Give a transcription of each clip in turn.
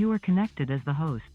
You are connected as the host.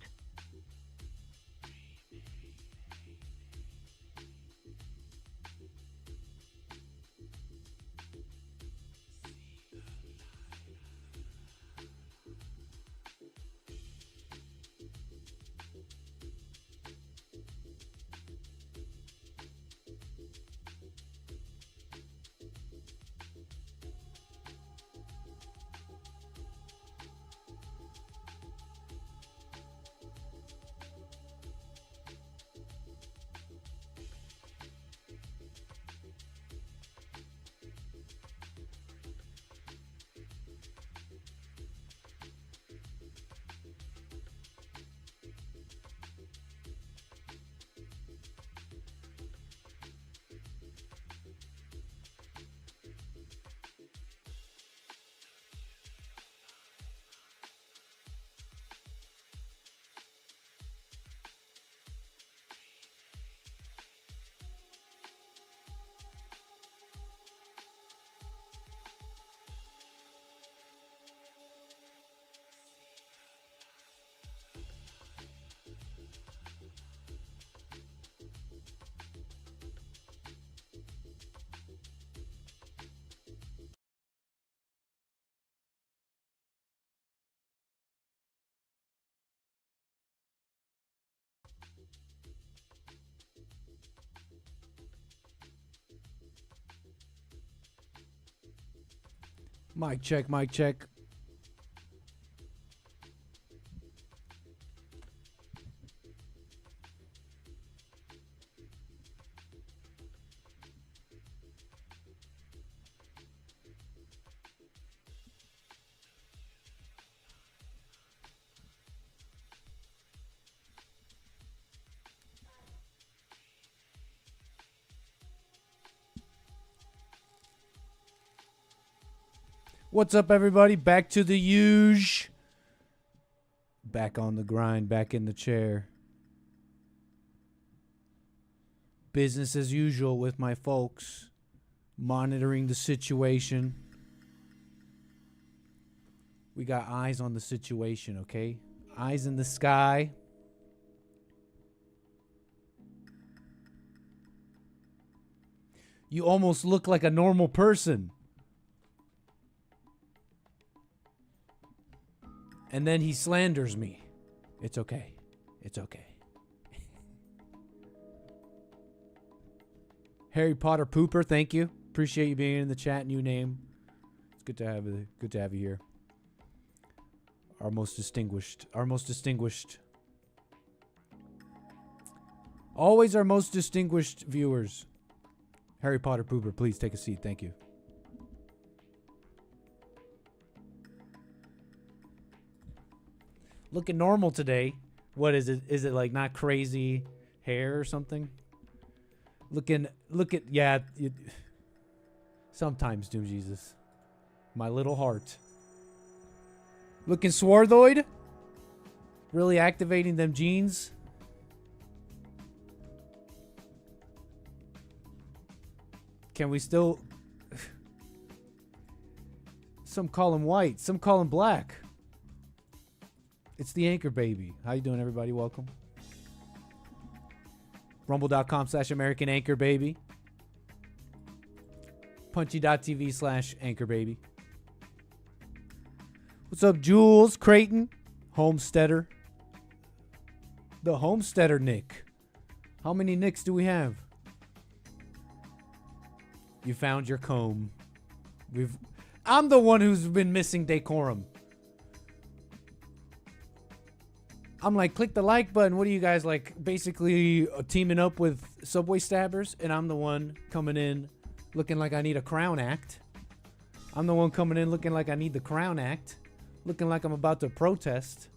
Mic check, mic check. What's up, everybody? Back to the huge. Back on the grind, back in the chair. Business as usual with my folks. Monitoring the situation. We got eyes on the situation, okay? Eyes in the sky. You almost look like a normal person. And then he slanders me. It's okay. It's okay. Harry Potter Pooper, thank you. Appreciate you being in the chat. New name. It's good to have you here. Our most distinguished. Always our most distinguished viewers. Harry Potter Pooper, please take a seat. Thank you. Looking normal today. What is it? Is it like not crazy hair or something? Yeah. Sometimes, Doom Jesus. My little heart. Looking swarthoid? Really activating them genes? Can we still... Some call him white. Some call him black. It's the Anchor Baby. How you doing, everybody? Welcome. Rumble.com/American Anchor Baby. Punchy.tv/Anchor Baby. What's up, Jules, Creighton, Homesteader? The Homesteader Nick. How many Nicks do we have? You found your comb. I'm the one who's been missing decorum. I'm like, click the like button. What are you guys like? Basically teaming up with Subway Stabbers, and I'm the one coming in looking like I need a crown act. I'm the one coming in looking like I need the crown act, looking like I'm about to protest.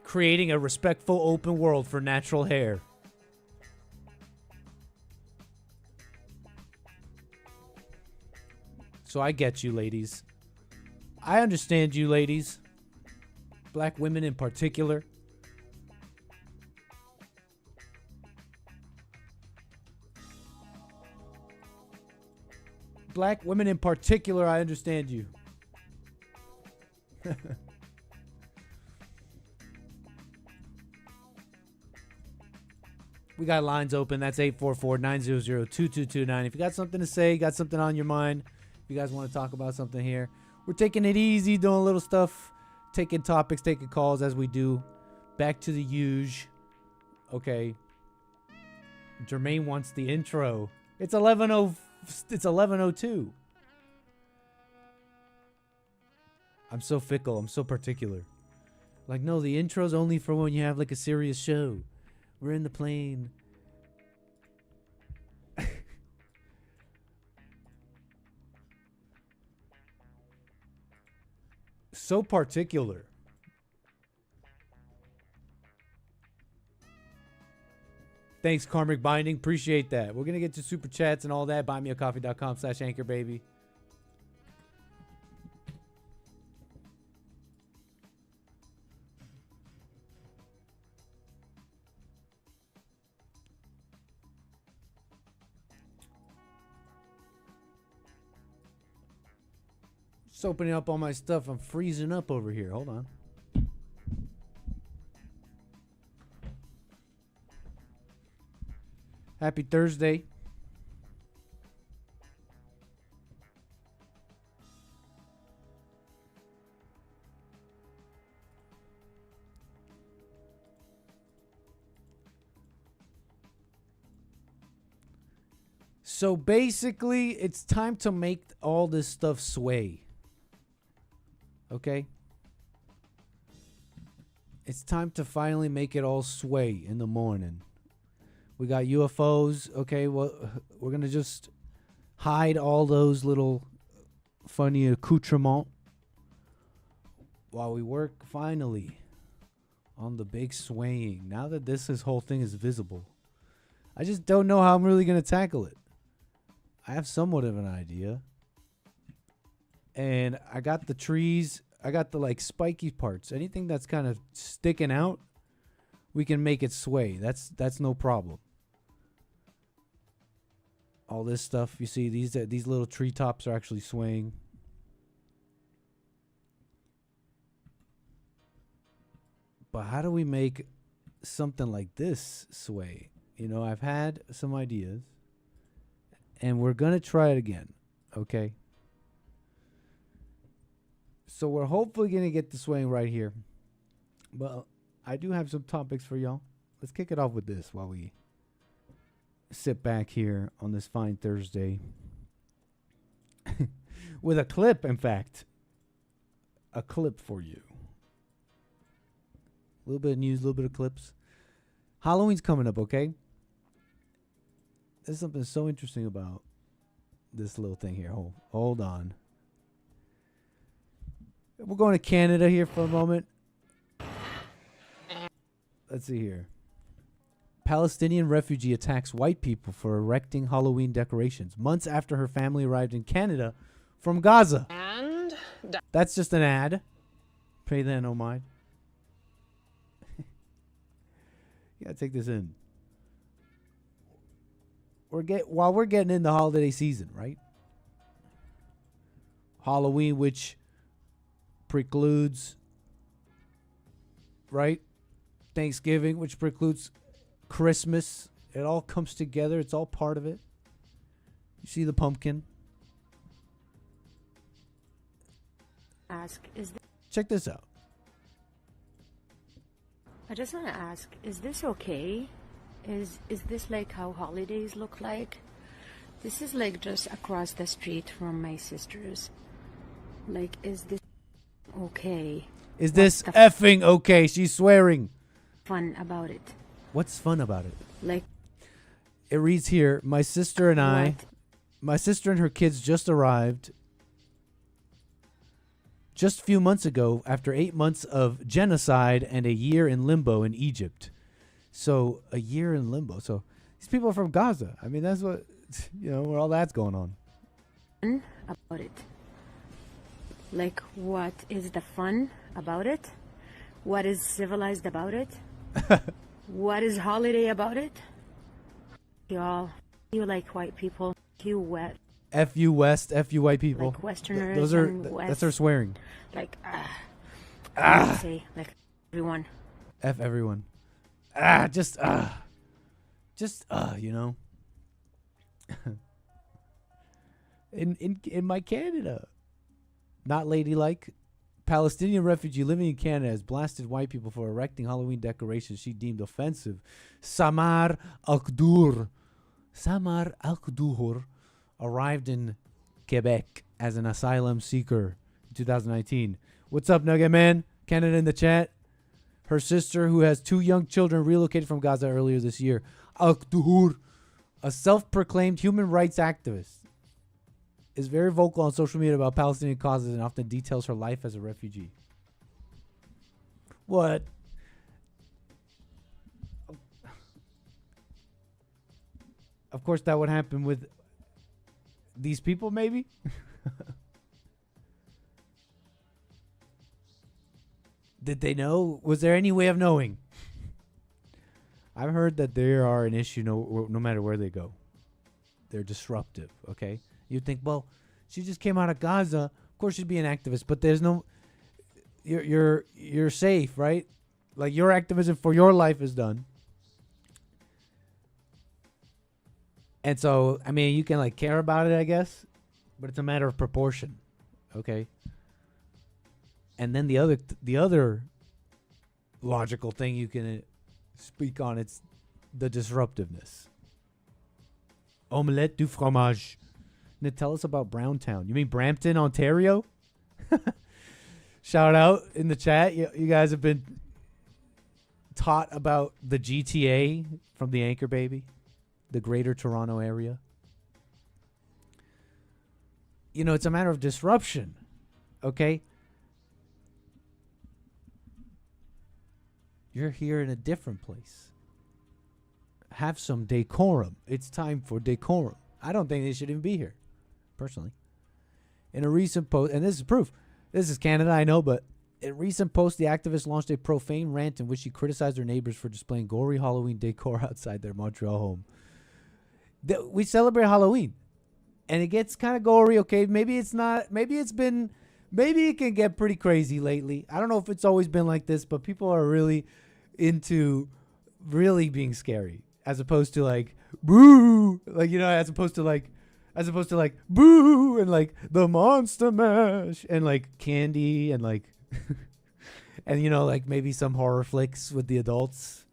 Creating a respectful open world for natural hair. So I get you, ladies. I understand you, ladies. Black women in particular. Black women in particular, I understand you. We got lines open. That's 844-900-2229. If you got something to say, got something on your mind, if you guys want to talk about something here, we're taking it easy, doing a little stuff, taking topics, taking calls as we do. Back to the huge. Okay. Jermaine wants the intro. It's 11:02. I'm so fickle. I'm so particular. Like, no, the intro's only for when you have like a serious show. We're in the plane. So particular. Thanks, Karmic Binding. Appreciate that. We're going to get to super chats and all that. Buymeacoffee.com/anchor, baby. Just opening up all my stuff. I'm freezing up over here. Hold on. Happy Thursday. So basically, it's time to make all this stuff sway. Okay? It's time to finally make it all sway in the morning. We got UFOs. Okay, well, we're going to just hide all those little funny accoutrements while we work finally on the big swaying. Now that this whole thing is visible, I just don't know how I'm really going to tackle it. I have somewhat of an idea. And I got the trees. I got the like spiky parts. Anything that's kind of sticking out, we can make it sway. That's no problem. All this stuff, you see, these little treetops are actually swaying. But how do we make something like this sway? You know, I've had some ideas, and we're gonna try it again. Okay. So we're hopefully gonna get the swaying right here. But I do have some topics for y'all. Let's kick it off with this while we sit back here on this fine Thursday. With a clip, in fact. A clip for you. A little bit of news, a little bit of clips. Halloween's coming up, okay? There's something so interesting about this little thing here. Hold on. We're going to Canada here for a moment. Let's see here. Palestinian refugee attacks white people for erecting Halloween decorations months after her family arrived in Canada from Gaza. And that's just an ad. Pay that no mind. You gotta take this in. While we're getting in the holiday season, right? Halloween, which precludes, right? Thanksgiving, which precludes Christmas. It all comes together. It's all part of it. You see the pumpkin. Check this out. I just want to ask, is this okay? Is this like how holidays look like? This is like just across the street from my sister's. Like, is this okay? Is this effing okay? She's swearing. Fun about it. What's fun about it? Like, it reads here, my sister and her kids just arrived just a few months ago after 8 months of genocide and a year in limbo in Egypt. So a year in limbo. So these people are from Gaza. I mean, that's what, you know, where all that's going on. about it? Like, what is the fun about it? What is civilized about it? What is holiday about it? Y'all, you like white people. You wet. F you West, F you white people. Like Westerners. Those are and West, that's our swearing. like I would say like everyone. F everyone. You know. in my Canada, not ladylike. Palestinian refugee living in Canada has blasted white people for erecting Halloween decorations she deemed offensive. Samar Al-Qdur arrived in Quebec as an asylum seeker in 2019. What's up, Nugget Man? Canada in the chat. Her sister, who has 2 young children, relocated from Gaza earlier this year. Al-Qdur, a self-proclaimed human rights activist, is very vocal on social media about Palestinian causes and often details her life as a refugee. What? Of course, that would happen with these people, maybe? Did they know? Was there any way of knowing? I've heard that they are an issue no matter where they go. They're disruptive, okay? You'd think, well, she just came out of Gaza. Of course she'd be an activist, but there's no... You're safe, right? Like, your activism for your life is done. And so, I mean, you can, like, care about it, I guess. But it's a matter of proportion, okay? And then the other logical thing you can speak on, it's the disruptiveness. Omelette du fromage. Now tell us about Browntown. You mean Brampton, Ontario? Shout out in the chat. You guys have been taught about the GTA from the Anchor Baby, the Greater Toronto Area. You know, it's a matter of disruption, okay? You're here in a different place. Have some decorum. It's time for decorum. I don't think they should even be here, personally. In a recent post, and this is proof, this is Canada, I know, but in a recent post, the activist launched a profane rant in which she criticized her neighbors for displaying gory Halloween decor outside their Montreal home. We celebrate Halloween, and it gets kind of gory, okay? Maybe it's not, maybe it can get pretty crazy lately. I don't know if it's always been like this, but people are really into really being scary, as opposed to like, boo, like, you know, as opposed to like boo and like the Monster Mash and like candy and like and you know, like maybe some horror flicks with the adults.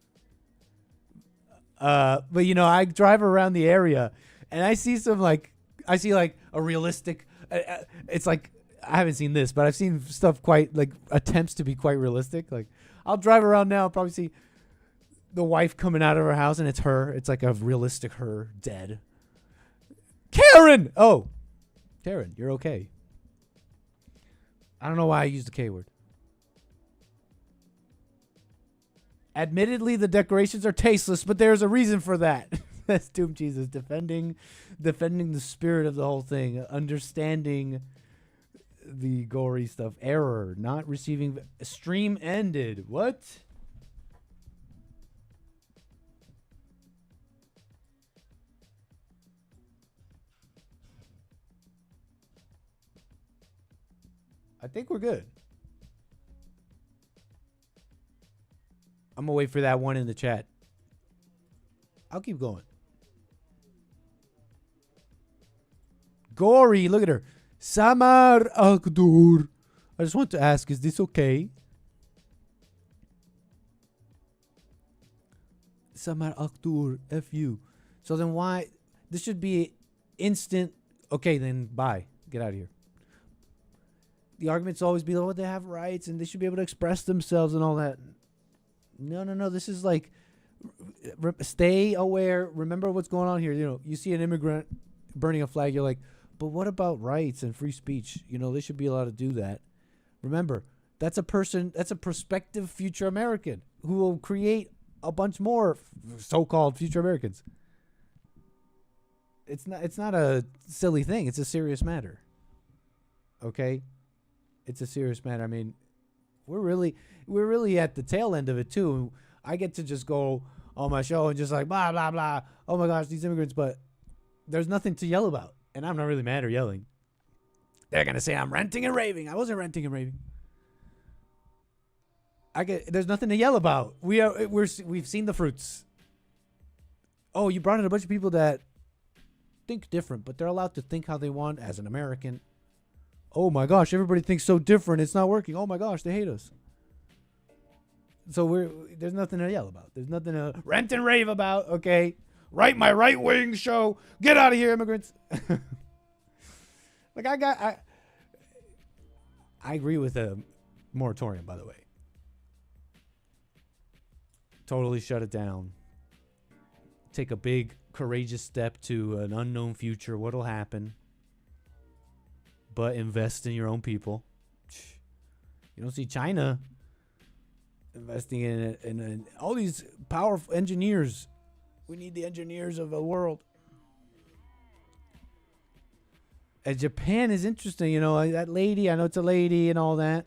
But you know, I drive around the area and I see like a realistic it's like, I haven't seen this, but I've seen stuff quite like attempts to be quite realistic. Like, I'll drive around now, probably see the wife coming out of her house and it's her. It's like a realistic her dead. Karen! Oh, Karen, you're okay. I don't know why I used the K word. Admittedly, the decorations are tasteless, but there's a reason for that. That's Doom Jesus defending the spirit of the whole thing, understanding the gory stuff. Error, not receiving stream ended. What? I think we're good. I'm gonna wait for that one in the chat. I'll keep going. Gory, look at her. Samar Al-Qdur. I just want to ask, is this okay? Samar Al-Qdur, F you. So then why? This should be instant. Okay, then bye. Get out of here. The arguments always be, oh, they have rights and they should be able to express themselves and all that. No. This is like, stay aware. Remember what's going on here. You know, you see an immigrant burning a flag. You're like, but what about rights and free speech? You know, they should be allowed to do that. Remember, that's a person, that's a prospective future American who will create a bunch more so-called future Americans. It's not a silly thing. It's a serious matter. Okay, it's a serious matter. I mean, we're really at the tail end of it too. I get to just go on my show and just like blah blah blah. Oh my gosh, these immigrants, but there's nothing to yell about, and I'm not really mad or yelling. They're gonna say I'm ranting and raving. I wasn't ranting and raving. There's nothing to yell about. We've seen the fruits. Oh, you brought in a bunch of people that think different, but they're allowed to think how they want as an American. Oh my gosh, everybody thinks so different. It's not working. Oh my gosh, they hate us. So there's nothing to yell about. There's nothing to rant and rave about. Okay, write my right wing show. Get out of here, immigrants. Like I agree with a moratorium, by the way. Totally shut it down. Take a big, courageous step to an unknown future. What'll happen? But invest in your own people. You don't see China investing in all these powerful engineers. We need the engineers of the world. And Japan is interesting. You know, that lady, I know it's a lady and all that.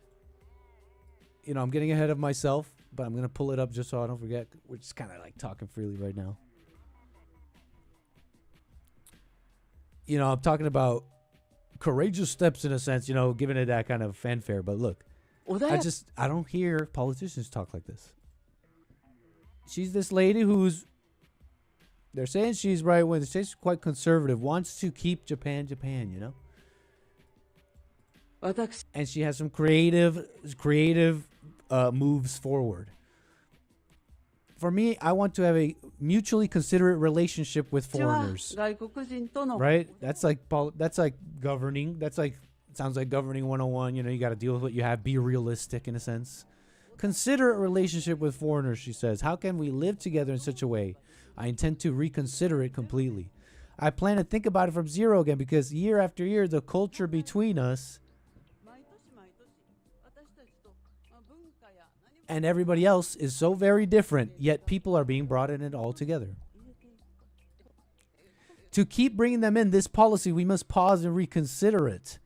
You know, I'm getting ahead of myself, but I'm going to pull it up just so I don't forget. We're just kind of like talking freely right now. You know, I'm talking about courageous steps in a sense, you know, giving it that kind of fanfare. But look, I don't hear politicians talk like this. She's this lady they're saying she's right wing, they're saying she's quite conservative, wants to keep Japan, you know? And she has some creative moves forward. For me, I want to have a mutually considerate relationship with foreigners. Right? That's like governing. Sounds like governing 101. You know, you got to deal with what you have. Be realistic in a sense. Considerate relationship with foreigners, she says. How can we live together in such a way? I intend to reconsider it completely. I plan to think about it from zero again because year after year, the culture between us and everybody else is so very different, yet people are being brought in it all together. To keep bringing them in, this policy, we must pause and reconsider it.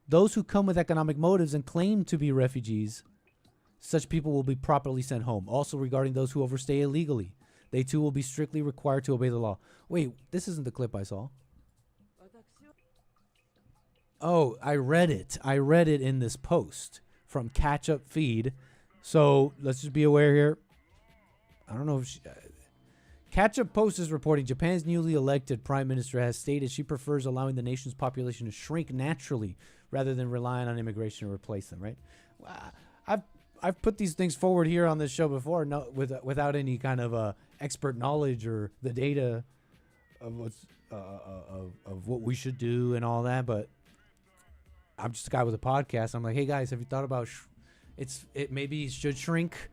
Those who come with economic motives and claim to be refugees, such people will be properly sent home. Also regarding those who overstay illegally, they too will be strictly required to obey the law. Wait, this isn't the clip I saw. Oh, I read it. I read it in this post from Catch Up Feed. So let's just be aware here. I don't know if Catch Up Post is reporting Japan's newly elected prime minister has stated she prefers allowing the nation's population to shrink naturally rather than relying on immigration to replace them. Right? I've put these things forward here on this show before, without any kind of expert knowledge or the data of what we should do and all that. But I'm just a guy with a podcast. I'm like, hey guys, have you thought about it maybe should shrink?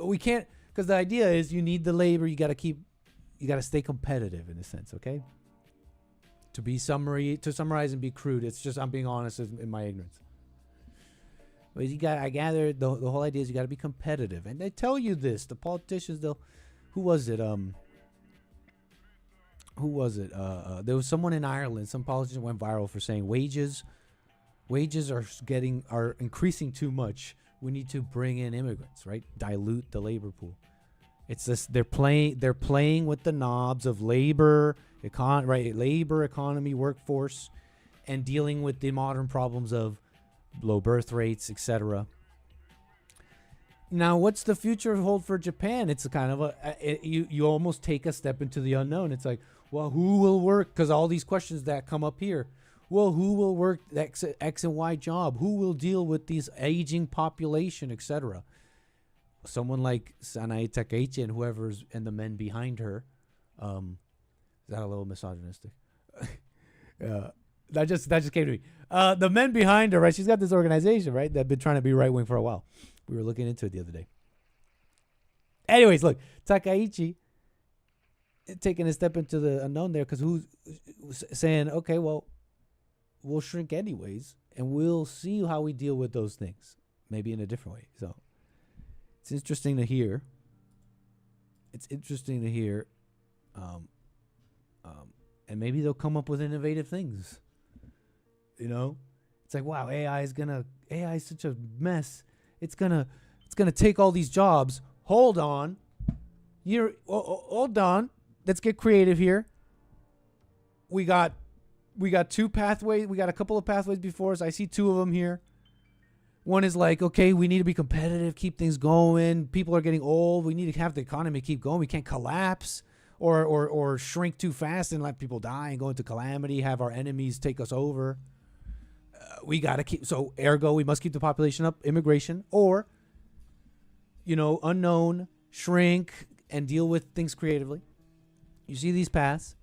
We can't, because the idea is you need the labor. You got to stay competitive in a sense. Okay. To summarize and be crude, it's just I'm being honest in my ignorance. But I gather the whole idea is you got to be competitive, and they tell you this. The politicians, who was it? There was someone in Ireland. Some politician went viral for saying wages are increasing too much. We need to bring in immigrants, right? Dilute the labor pool. It's this. They're playing with the knobs of labor, economy, workforce, and dealing with the modern problems of low birth rates, etc. Now, what's the future hold for Japan? It's a kind of you almost take a step into the unknown. It's like, well, who will work? Because all these questions that come up here. Well, who will work X and Y job? Who will deal with these aging population, etc.? Someone like Sanae Takaichi and whoever's and the men behind her. Is that a little misogynistic? That just came to me. The men behind her, right? She's got this organization, right? That's been trying to be right wing for a while. We were looking into it the other day. Anyways, look, Takaichi taking a step into the unknown there because who's saying, okay, well, we'll shrink anyways, and we'll see how we deal with those things, maybe in a different way. So it's interesting to hear. And maybe they'll come up with innovative things. You know, It's like, wow, AI is such a mess. It's gonna take all these jobs. Hold on. Hold on. Let's get creative here. We got two pathways. We got a couple of pathways before us. I see two of them here. One is like, okay, we need to be competitive, keep things going. People are getting old. We need to have the economy keep going. We can't collapse or shrink too fast and let people die and go into calamity, have our enemies take us over. We got to keep, so ergo, we must keep the population up, immigration, or, unknown, shrink, and deal with things creatively. You see these paths.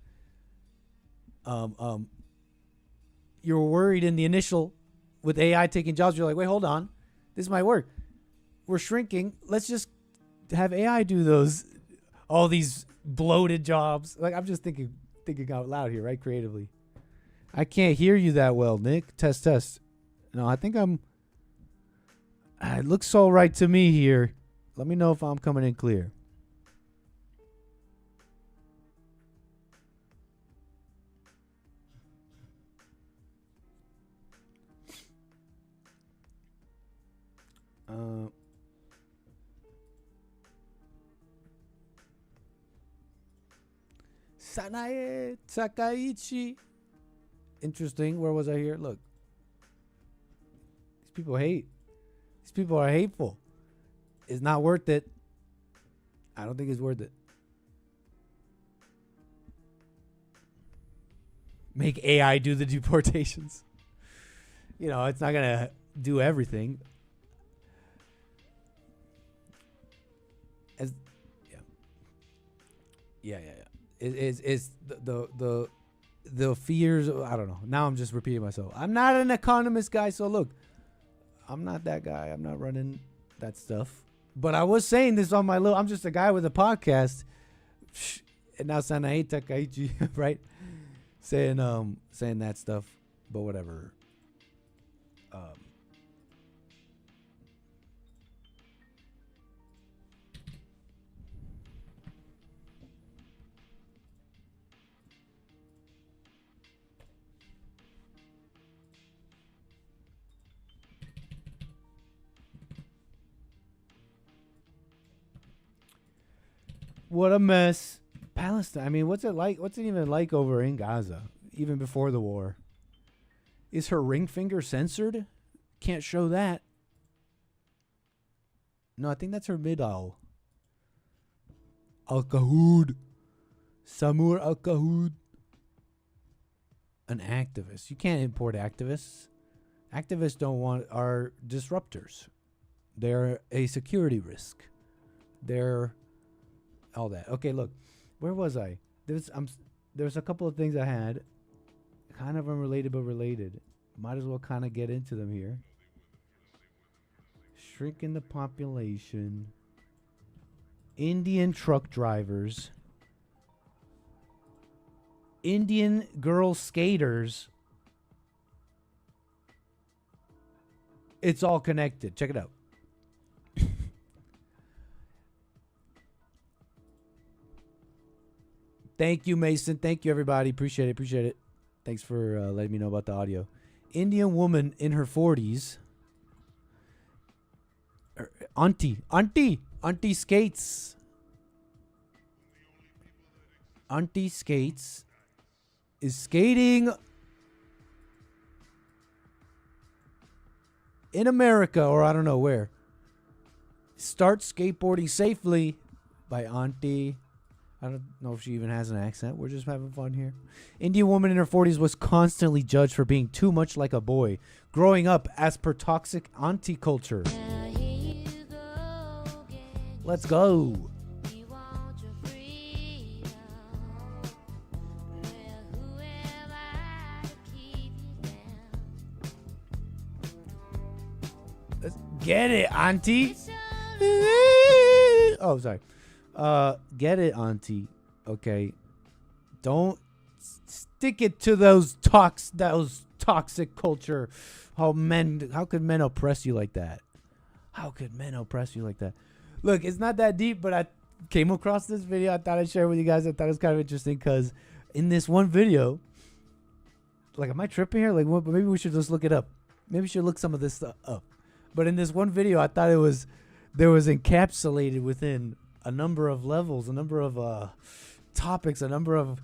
You're worried in the initial with AI taking jobs. You're like, wait, hold on. This might work. We're shrinking. Let's just have AI do all these bloated jobs. Like, I'm just thinking out loud here, right? Creatively. I can't hear you that well, Nick. Test. No, I think it looks all right to me here. Let me know if I'm coming in clear. Sanae Takaichi. Interesting. Where was I here? Look. These people hate. These people are hateful. It's not worth it. I don't think it's worth it. Make AI do the deportations. It's not going to do everything. Yeah. It's the fears. I don't know. Now I'm just repeating myself. I'm not an economist guy, so look, I'm not that guy. I'm not running that stuff. But I was saying this on my I'm just a guy with a podcast. And now Sanae Takaichi, right? Saying that stuff. But whatever. What a mess. Palestine. I mean, what's it like? What's it even like over in Gaza, even before the war? Is her ring finger censored? Can't show that. No, I think that's her midal. Al-Qahoud. Samur Al-Qahoud. An activist. You can't import activists. Activists are disruptors. They're a security risk. They're all that. Okay, look. Where was I? There's a couple of things I had. Kind of unrelated but related. Might as well kind of get into them here. Shrinking the population. Indian truck drivers. Indian girl skaters. It's all connected. Check it out. Thank you, Mason. Thank you, everybody. Appreciate it. Thanks for letting me know about the audio. Indian woman in her 40s. Auntie skates. Auntie skates is skating in America, or I don't know where. Start skateboarding safely by Auntie. I don't know if she even has an accent. We're just having fun here. Indian woman in her 40s was constantly judged for being too much like a boy, growing up as per toxic auntie culture. Let's go. Let's get it, auntie. Oh, sorry. Get it, auntie. Okay. Don't stick it to those toxic culture. How could men oppress you like that? Look, it's not that deep, but I came across this video. I thought I'd share it with you guys. I thought it was kind of interesting because in this one video, like, am I tripping here? Like, maybe we should just look it up. Maybe you should look some of this stuff up. But in this one video, I thought there was encapsulated within a number of levels, a number of topics, a number of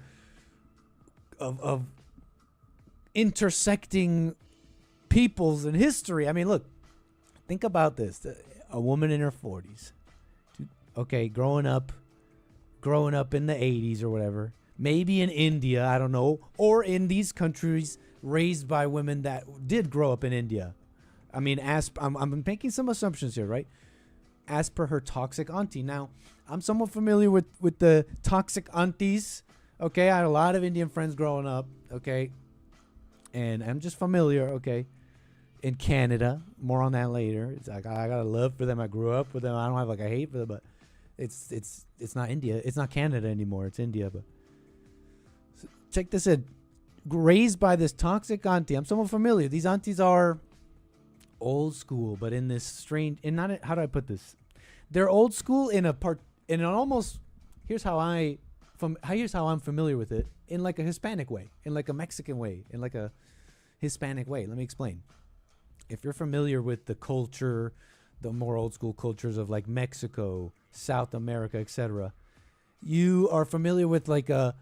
intersecting peoples in history. I mean, look, think about this: a woman in her 40s, okay, growing up in the 80s or whatever, maybe in India, I don't know, or in these countries raised by women that did grow up in India. I mean, I'm making some assumptions here, right? As per her toxic auntie. Now, I'm somewhat familiar with the toxic aunties. Okay, I had a lot of Indian friends growing up. Okay, and I'm just familiar. Okay, in Canada, more on that later. It's like I got a love for them. I grew up with them. I don't have like a hate for them, but it's not India. It's not Canada anymore. It's India. But so check this in. Raised by this toxic auntie. I'm somewhat familiar. These aunties are old school, but in this strange, and not, how do I put this? They're old school in an almost, here's how I'm familiar with it, in like a Hispanic way, in like a Mexican way, in like a Hispanic way. Let me explain. If you're familiar with the culture, the more old school cultures of like Mexico, South America, etc., you are familiar with like a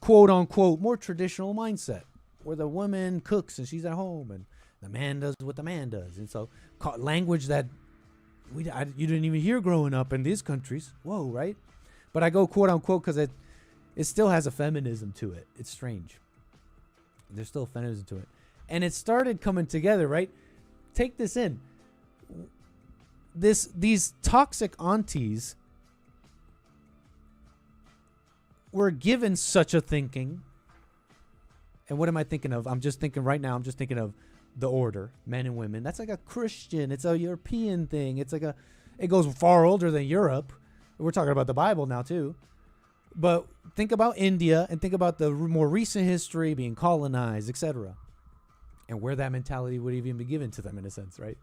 quote unquote more traditional mindset where the woman cooks and she's at home and the man does what the man does. And so language that you didn't even hear growing up in these countries. Whoa, right? But I go quote unquote because it still has a feminism to it. It's strange. There's still a feminism to it. And it started coming together, right? Take this in. These toxic aunties were given such a thinking. And what am I thinking of? I'm just thinking of the order, men and women. That's like a Christian. It's a European thing. It goes far older than Europe. We're talking about the Bible now too. But think about India and think about the more recent history being colonized, etc. And where that mentality would even be given to them in a sense, right?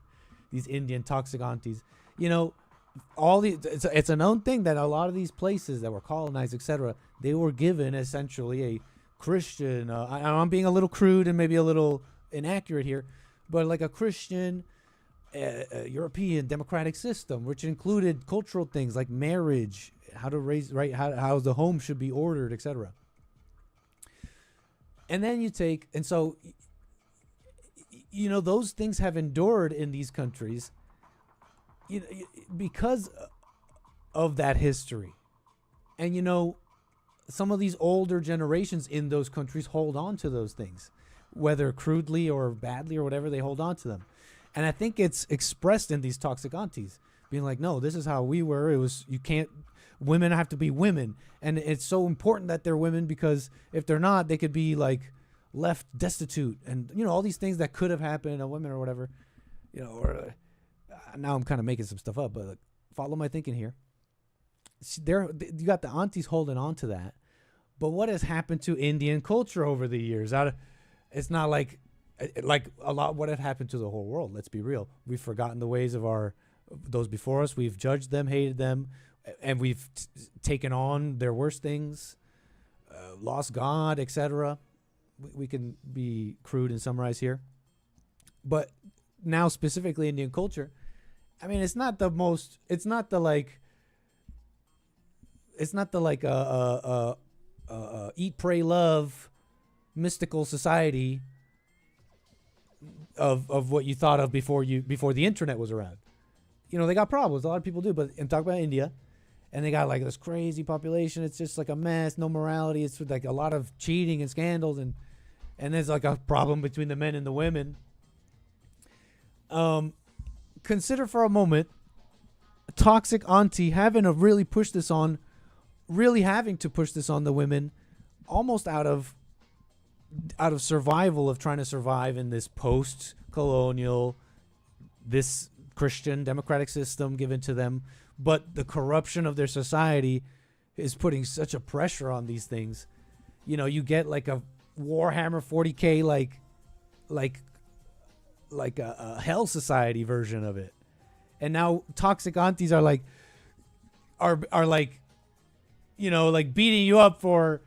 These Indian toxic aunties, it's a known thing that a lot of these places that were colonized, etc., they were given essentially a Christian, I'm being a little crude and maybe a little inaccurate here, but like a Christian, European democratic system, which included cultural things like marriage, how to raise, right, how the home should be ordered, etc. And then those things have endured in these countries because of that history. And some of these older generations in those countries hold on to those things, whether crudely or badly or whatever, they hold on to them. And I think it's expressed in these toxic aunties being like, no, this is how we were. Women have to be women. And it's so important that they're women because if they're not, they could be like left destitute and, all these things that could have happened to women or whatever, now I'm kind of making some stuff up, but follow my thinking here. You got the aunties holding on to that, but what has happened to Indian culture over the years? It's not like a lot what had happened to the whole world. Let's be real. We've forgotten the ways of those before us. We've judged them, hated them, and we've taken on their worst things, lost God, etc. We can be crude and summarize here, but now specifically Indian culture. I mean, it's not the eat, pray, love, mystical society of what you thought of before the internet was around. They got problems. A lot of people do, but talk about India, and they got like this crazy population. It's just like a mess, no morality. It's like a lot of cheating and scandals, and there's like a problem between the men and the women. Consider for a moment a toxic auntie having to push this on the women, almost out of survival, of trying to survive in this post-colonial, this Christian democratic system given to them. But the corruption of their society is putting such a pressure on these things. You get like a Warhammer 40K, like a Hell Society version of it. And now toxic aunties are like beating you up for,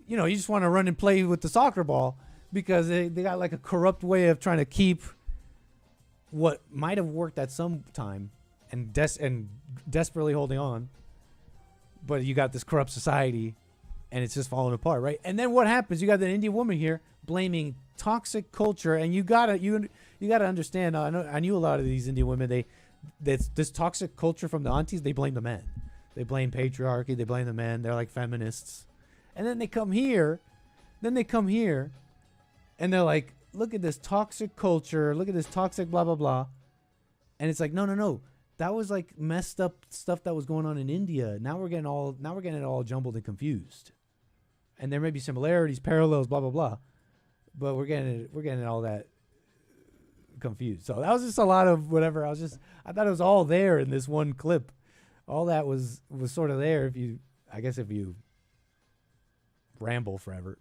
you just want to run and play with the soccer ball, because they got like a corrupt way of trying to keep what might have worked at some time and desperately holding on, but you got this corrupt society and it's just falling apart, right? And then what happens? You got an Indian woman here blaming toxic culture, and you gotta understand. I knew a lot of these Indian women. This toxic culture from the aunties. They blame the men. They blame patriarchy. They blame the men. They're like feminists, and then they come here. And they're like, look at this toxic culture. Look at this toxic blah blah blah. And it's like, no. That was like messed up stuff that was going on in India. Now we're getting it all jumbled and confused. And there may be similarities, parallels, blah blah blah, but we're getting all that confused. So that was just a lot of whatever. I thought it was all there in this one clip. All that was sort of there if you ramble forever.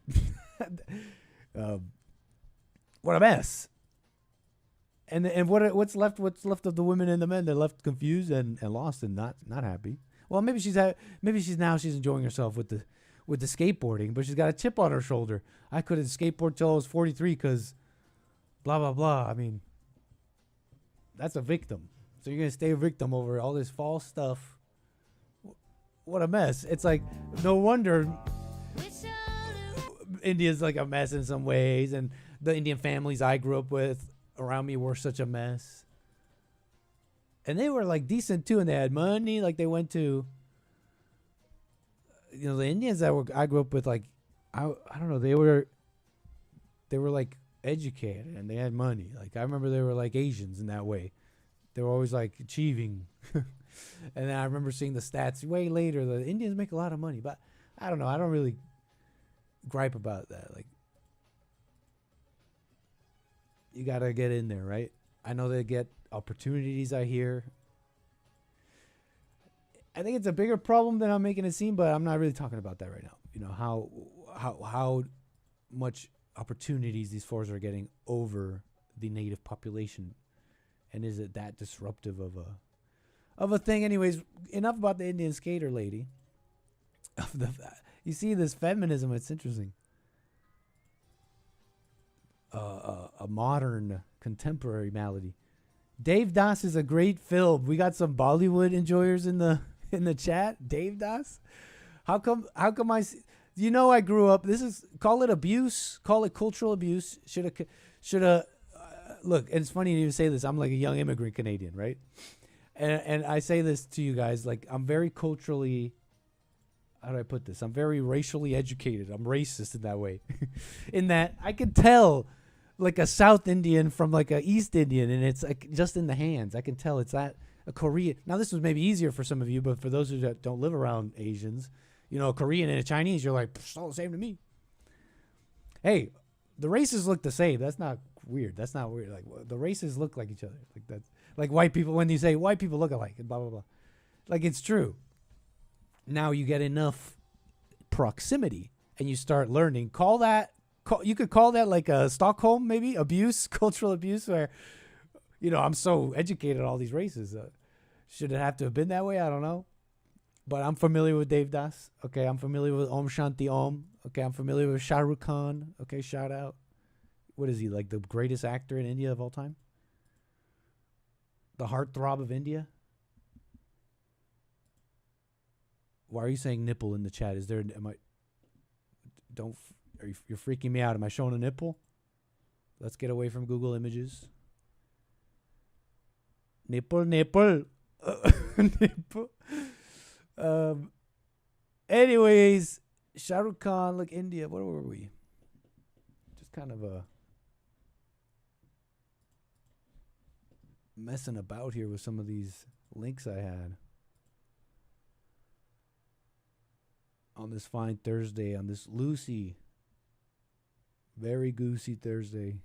What a mess. And what's left of the women and the men? They're left confused and lost and not happy. Well, maybe she's enjoying herself with the skateboarding, but she's got a chip on her shoulder. I couldn't skateboard till I was 43 because blah blah blah. I mean, that's a victim. So you're gonna stay a victim over all this false stuff. What a mess. It's like, no wonder India's like a mess in some ways, and the Indian families I grew up with around me were such a mess. And they were like decent too, and they had money. Like they went to, the Indians I grew up with, like I don't know, they were like educated and they had money. Like I remember they were like Asians in that way. They were always like achieving. And then I remember seeing the stats way later. The Indians make a lot of money, but I don't know. I don't really gripe about that. Like, you gotta get in there, right? I know they get opportunities. I hear. I think it's a bigger problem than I'm making it seem, but I'm not really talking about that right now. You know how much opportunities these foreigners are getting over the native population, and is it that disruptive of a thing? Anyways, enough about the Indian skater lady. You see this feminism, it's interesting. A modern contemporary malady. Dave Das is a great film. We got some Bollywood enjoyers in the chat. Dave Das, how come I grew up? Call it abuse, call it cultural abuse. Shoulda. Look, and it's funny to even say this. I'm like a young immigrant Canadian, right? And I say this to you guys, like I'm very culturally. How do I put this? I'm very racially educated. I'm racist in that way, in that I can tell like a South Indian from like a East Indian, and it's like just in the hands. I can tell it's that a Korean. Now this was maybe easier for some of you, but for those who don't live around Asians, a Korean and a Chinese, you're like, it's all the same to me. Hey, the races look the same. That's not weird. That's not weird. Like the races look like each other. Like that's like white people. When you say white people look alike, and blah blah blah, like it's true. Now you get enough proximity, and you start learning. You could call that like a Stockholm, maybe abuse, cultural abuse, where, I'm so educated on all these races. Should it have to have been that way? I don't know. But I'm familiar with Dave Das. Okay, I'm familiar with Om Shanti Om. Okay, I'm familiar with Shah Rukh Khan. Okay, shout out. What is he, like the greatest actor in India of all time? The heartthrob of India? Why are you saying nipple in the chat? You're freaking me out. Am I showing a nipple? Let's get away from Google Images. Nipple. Nipple. Anyways, Shah Rukh Khan, look, India. Where were we? Just kind of messing about here with some of these links I had. On this fine Thursday, on this Lucy, very goosey Thursday.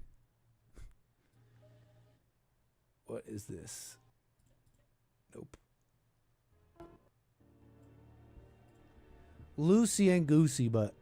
What is this? Nope. Lucy and goosey, but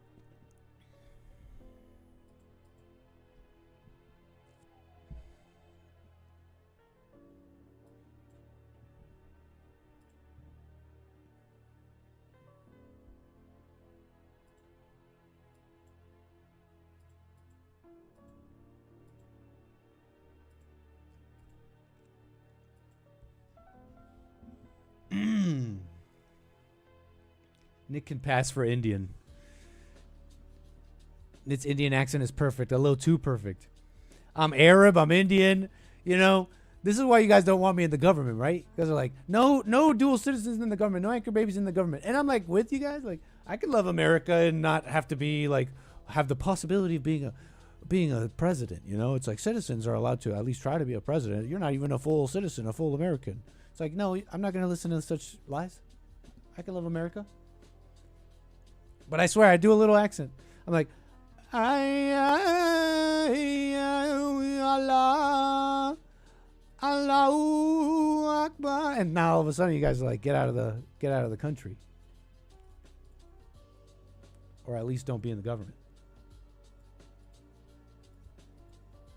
Nick can pass for Indian. Its Indian accent is perfect, a little too perfect. I'm Arab, I'm Indian. You know, this is why you guys don't want me in the government, right? Because they're like, no dual citizens in the government, no anchor babies in the government. And I'm like, with you guys, like, I could love America and not have to be like, have the possibility of being a president. You know, it's like citizens are allowed to at least try to be a president. You're not even a full citizen, a full American. It's like, no, I'm not going to listen to such lies. I can love America. But I swear, I do a little accent. I'm like, Allah, Allahu Akbar, and now all of a sudden you guys are like, get out of the country, or at least don't be in the government.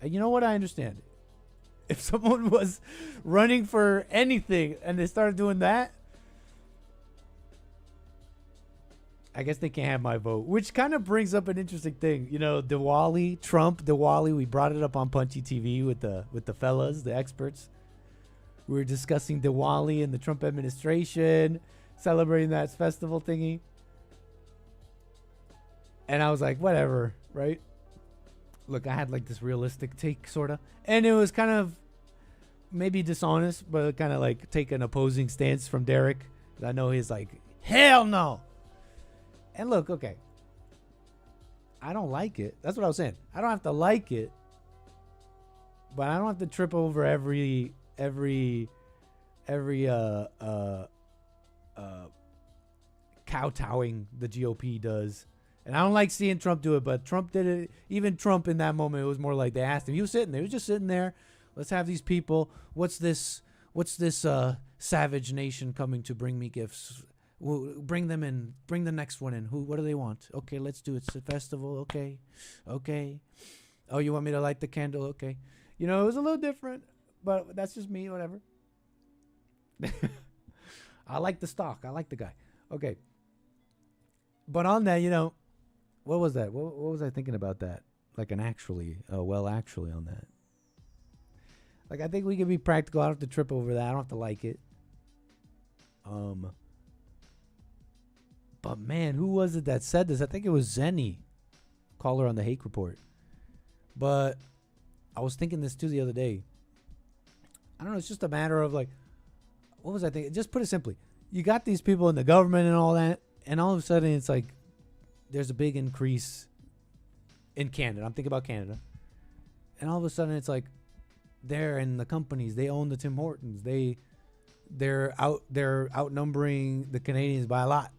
And you know what? I understand. If someone was running for anything and they started doing that, I guess they can't have my vote, which kind of brings up an interesting thing. You know, Trump, Diwali, we brought it up on Punchy TV with the fellas, the experts. We were discussing Diwali and the Trump administration, celebrating that festival thingy. And I was like, whatever, right? Look, I had like this realistic take, sort of. And it was kind of maybe dishonest, but kind of like take an opposing stance from Derek. I know he's like, hell no. And look, okay, I don't like it. That's what I was saying. I don't have to like it, but I don't have to trip over every kowtowing the GOP does. And I don't like seeing Trump do it, but Trump did it. Even Trump in that moment, it was more like they asked him. He was sitting there. He was just sitting there. Let's have these people. What's this savage nation coming to bring me gifts? We'll bring them in. Bring the next one in. What do they want? Okay, let's do it. It's a festival. Okay. Oh, you want me to light the candle? Okay. You know, it was a little different, but that's just me. Whatever. I like the stock. I like the guy. Okay. But on that, you know, what was that? What was I thinking about that? Like an actually on that. Like, I think we can be practical. I don't have to trip over that. I don't have to like it. But man, who was it that said this? I think it was Zenny. Caller on the Hake Report. But I was thinking this too the other day. I don't know. It's just a matter of like, what was I thinking? Just put it simply. You got these people in the government and all that. And all of a sudden it's like, there's a big increase in Canada. I'm thinking about Canada. And all of a sudden it's like, they're in the companies. They own the Tim Hortons. They're outnumbering the Canadians by a lot.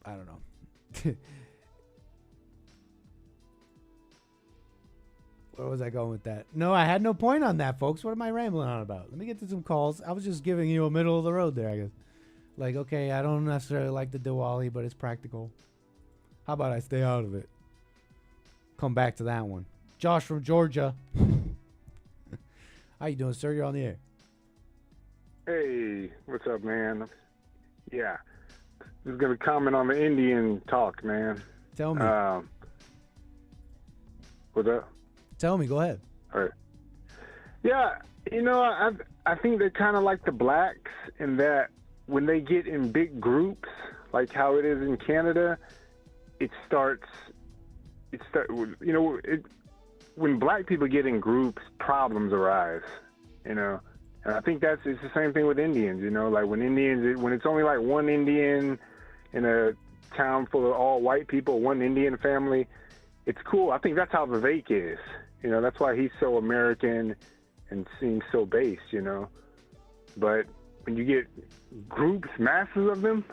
I don't know. Where was I going with that? No, I had no point on that, folks. What am I rambling on about? Let me get to some calls. I was just giving you a middle of the road there, I guess. Like, okay, I don't necessarily like the Diwali, but it's practical. How about I stay out of it? Come back to that one. Josh from Georgia. How you doing, sir? You're on the air. Hey, what's up, man? Yeah, just gonna comment on the Indian talk, man. Tell me. What's up? Tell me. Go ahead. All right. Yeah, you know, I think they're kind of like the blacks in that when they get in big groups, like how it is in Canada, when black people get in groups, problems arise, you know. And I think it's the same thing with Indians, you know, like when it's only like one Indian in a town full of all white people, one Indian family, it's cool. I think that's how Vivek is, you know, that's why he's so American and seems so base, you know. But when you get groups, masses of them,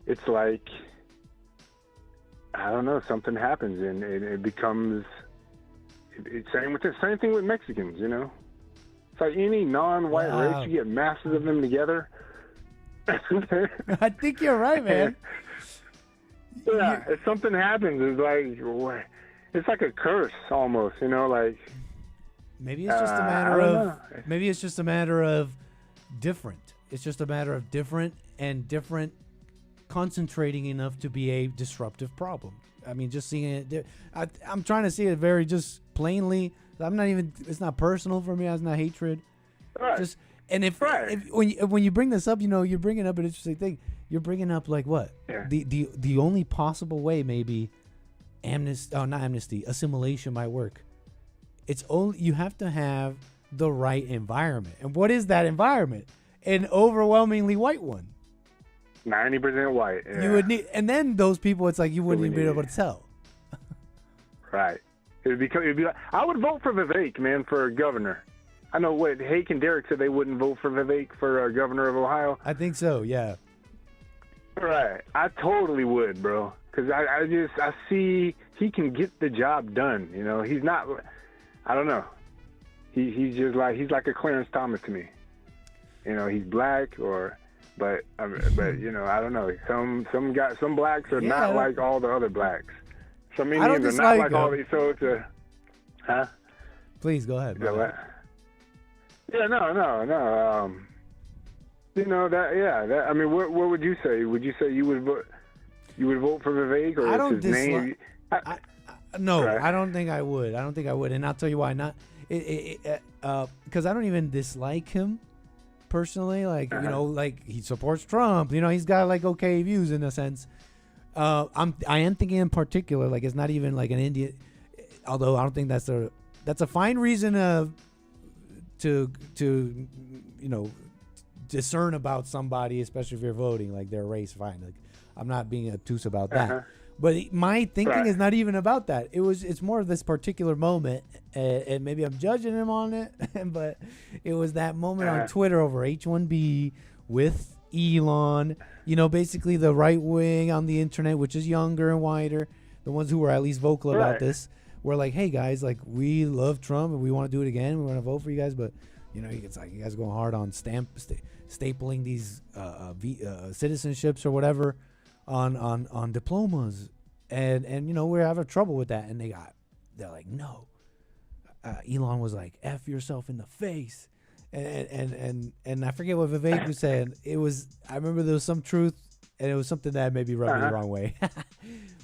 it's like, I don't know, something happens and it becomes, same thing with Mexicans, you know. It's like any non-white race, you get masses of them together. I think you're right, man. Yeah, if something happens, it's like a curse almost, you know, like. Maybe it's just a matter of. Maybe it's just a matter of different. It's just a matter of different and different concentrating enough to be a disruptive problem. I mean, just seeing it. I'm trying to see it very just plainly. I'm not even. It's not personal for me. It's not hatred. Right. Just and if when you bring this up, you're bringing up an interesting thing. You're bringing up like what? Yeah. The only possible way maybe not amnesty, assimilation might work. It's only you have to have the right environment. And what is that environment? An overwhelmingly white one. 90% white. Yeah. You would need, and then those people, it's like you wouldn't even be able to tell. Right. It'd be like, I would vote for Vivek, man, for governor. I know what Hake and Derek said they wouldn't vote for Vivek for governor of Ohio. I think so, yeah. Right. I totally would, bro. Because I see he can get the job done. You know, he's not, I don't know. He's like a Clarence Thomas to me. You know, he's black but you know, I don't know. Some blacks are not like all the other blacks. Some Indians are not like all these. So it's huh? Please go ahead. Yeah, no. You know that. Yeah, I mean, what would you say? Would you say you would vote for Vivek, or I don't his name? No, right. I don't think I would. And I'll tell you why not. Because I don't even dislike him personally. Like you know, like he supports Trump. You know, he's got like okay views in a sense. I am thinking in particular, like it's not even like an Indian. Although I don't think that's a fine reason to you know discern about somebody, especially if you're voting, like their race. Fine, like I'm not being obtuse about that. But my thinking is not even about that. It's more of this particular moment, and maybe I'm judging him on it, but it was that moment on Twitter over H1B with Elon. You know, basically the right wing on the internet, which is younger and whiter, the ones who were at least vocal about this, were like, "Hey guys, like we love Trump and we want to do it again. We want to vote for you guys, but you know, it's like you guys are going hard on stapling these citizenships or whatever." On diplomas, and you know we're having trouble with that, and they're like no, Elon was like F yourself in the face, and I forget what Vivek was saying. I remember there was some truth, and it was something that maybe rubbed me the wrong way.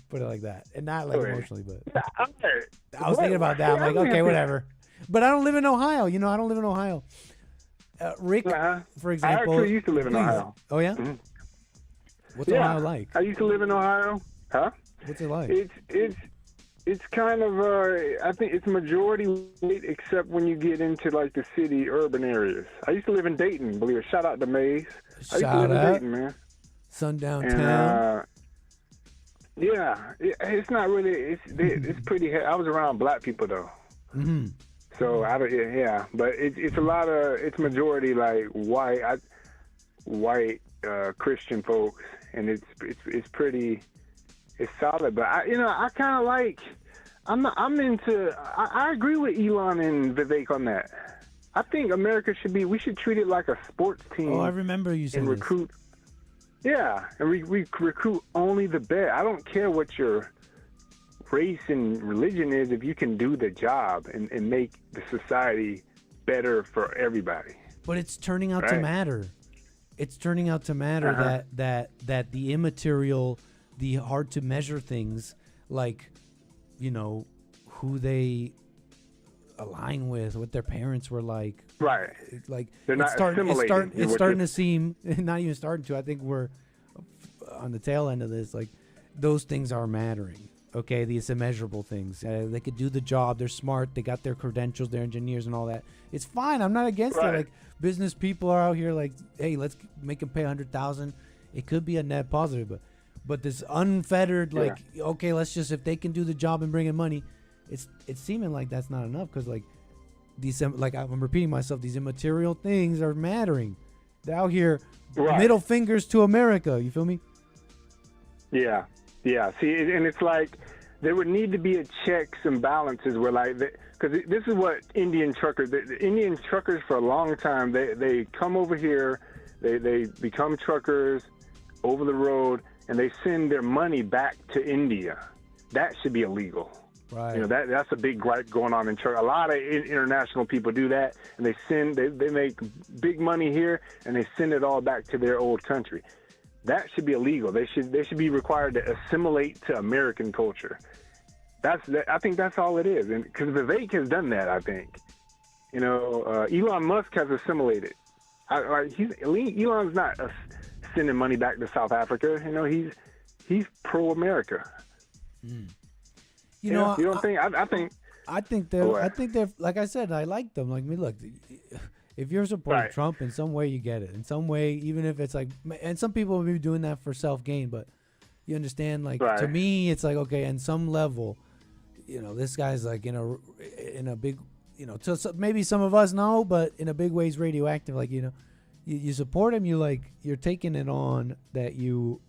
Put it like that, and not like emotionally, but I was thinking about that. I'm like, okay, whatever. But I don't live in Ohio. You know, I don't live in Ohio. Rick, for example, I actually used to live in Ohio. Oh yeah. Mm-hmm. What's Ohio like? I used to live in Ohio. Huh? What's it like? It's kind of I think it's majority white, except when you get into like the city urban areas. I used to live in Dayton. Believe it. Shout out to Mays. I used to live in Dayton, man. Sundown and, town. It's not really. It's pretty. I was around black people though. Mm-hmm. So but it's a lot of it's majority like white Christian folks. And it's pretty, it's solid. But I kind of like, I agree with Elon and Vivek on that. I think America we should treat it like a sports team. Oh, I remember you saying and recruit. Yeah, and we recruit only the best. I don't care what your race and religion is if you can do the job and make the society better for everybody. But it's turning out to matter. It's turning out to matter that the immaterial, the hard to measure things, like, you know, who they align with, what their parents were like. Right. Like they're not assimilating. It's starting to seem, not even starting to. I think we're on the tail end of this. Like those things are mattering. Okay, these immeasurable things. They could do the job. They're smart. They got their credentials. They're engineers and all that. It's fine. I'm not against it. Like business people are out here like, hey, let's make them pay $100,000. It could be a net positive, but this unfettered okay, let's just if they can do the job and bring in money, it's seeming like that's not enough because like these like I'm repeating myself. These immaterial things are mattering. They're out here, middle fingers to America. You feel me? Yeah. Yeah, see, and it's like there would need to be a checks and balances where, like, because this is what Indian truckers for a long time, they come over here, they become truckers over the road, and they send their money back to India. That should be illegal. Right. You know, that's a big gripe going on in truck. A lot of international people do that, and they make big money here, and they send it all back to their old country. That should be illegal. They should be required to assimilate to American culture. I think that's all it is, and because Vivek has done that, I think. You know, Elon Musk has assimilated. Elon's not sending money back to South Africa. You know, he's pro-America. You know, you don't think? I think. I think they're like I said. I like them. Like, I mean, look, if you're supporting Trump in some way, you get it. In some way, even if it's like, and some people will be doing that for self gain, but you understand. Like, to me, it's like, okay, in some level, you know, this guy's like in a big, you know, maybe some of us know, but in a big way, he's radioactive. Like, you know, you support him. You're taking it on that you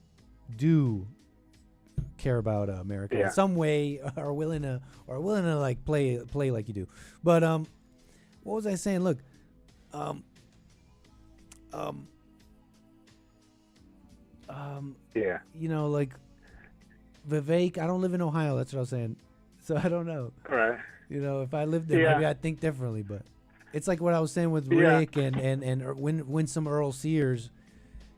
do care about America in some way, are willing to like play like you do. But what was I saying? Look, you know, like Vivek, I don't live in Ohio. That's what I was saying. So I don't know. Right. You know, if I lived there, maybe I'd think differently. But it's like what I was saying with Rick and Winsome Earl Sears.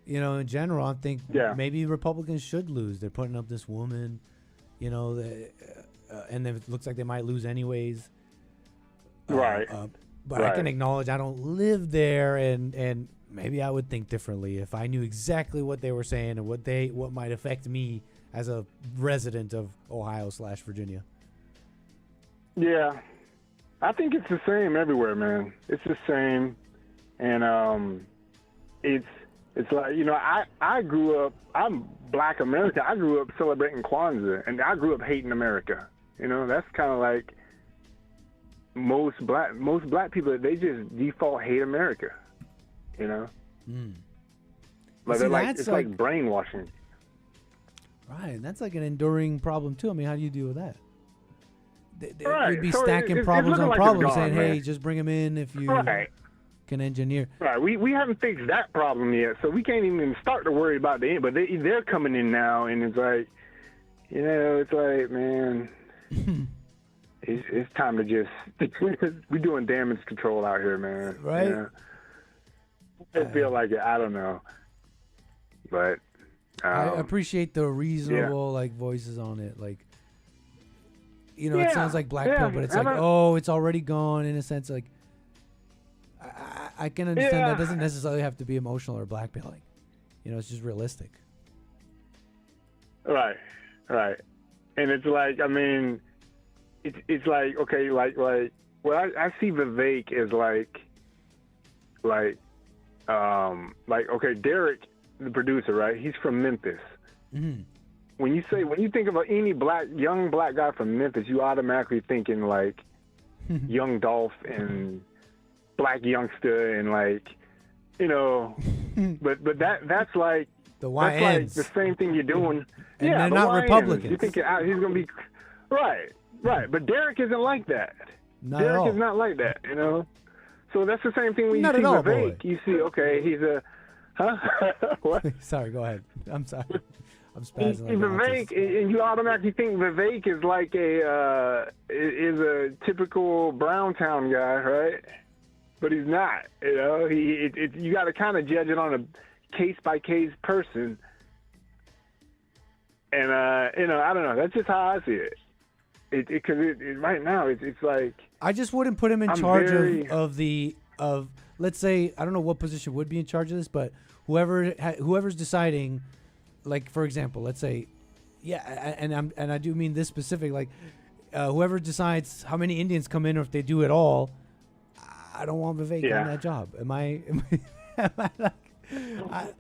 You know, in general, I think maybe Republicans should lose. They're putting up this woman, you know, and it looks like they might lose anyways. Right. But I can acknowledge I don't live there, and maybe I would think differently if I knew exactly what they were saying and what might affect me as a resident of Ohio/Virginia. Yeah, I think it's the same everywhere, man. It's the same, and it's like, you know, I grew up, I'm Black American. I grew up celebrating Kwanzaa, and I grew up hating America. You know, that's kind of like most black people. They just default hate America. You know, but they're like, it's like brainwashing. Right, and that's like an enduring problem too. I mean, how do you deal with that? They'd be So stacking problems on problems, saying, "Hey, just bring them in if you can engineer." Right. We haven't fixed that problem yet, so we can't even start to worry about the end. But they're coming in now, and it's like, you know, it's like, man, it's time to just we're doing damage control out here, man. Right. You know? I feel like it. I don't know, but I appreciate the reasonable like voices on it, like. You know, it sounds like black pill, but it's like, it's already gone in a sense. Like, I can understand that doesn't necessarily have to be emotional or blackmailing. You know, it's just realistic. Right. And it's like, I mean, it's like, okay, like, well, I see Vivek as okay, Derek, the producer, right? He's from Memphis. Mm-hmm. When you think about any young black guy from Memphis, you automatically thinking like Young Dolph and Black Youngster and like, you know, but that's like the YNs. That's like the same thing you're doing. And they're not YNs. Republicans. You think he's gonna be right. But Derek isn't like that. Derek is not like that. You know, so that's the same thing when you see Vivek. You see, okay, he's a what? Sorry, go ahead. I'm sorry. I'm spazzing. Vivek, and you automatically think Vivek is like a typical Browntown guy, right? But he's not. You know, you got to kind of judge it on a case by case person. And you know, I don't know. That's just how I see it. Because right now it's like I just wouldn't put him in charge of let's say, I don't know what position would be in charge of this, but whoever's deciding. Like, for example, let's say, and I do mean this specific, like, whoever decides how many Indians come in or if they do it all, I don't want Vivek on that job. Am I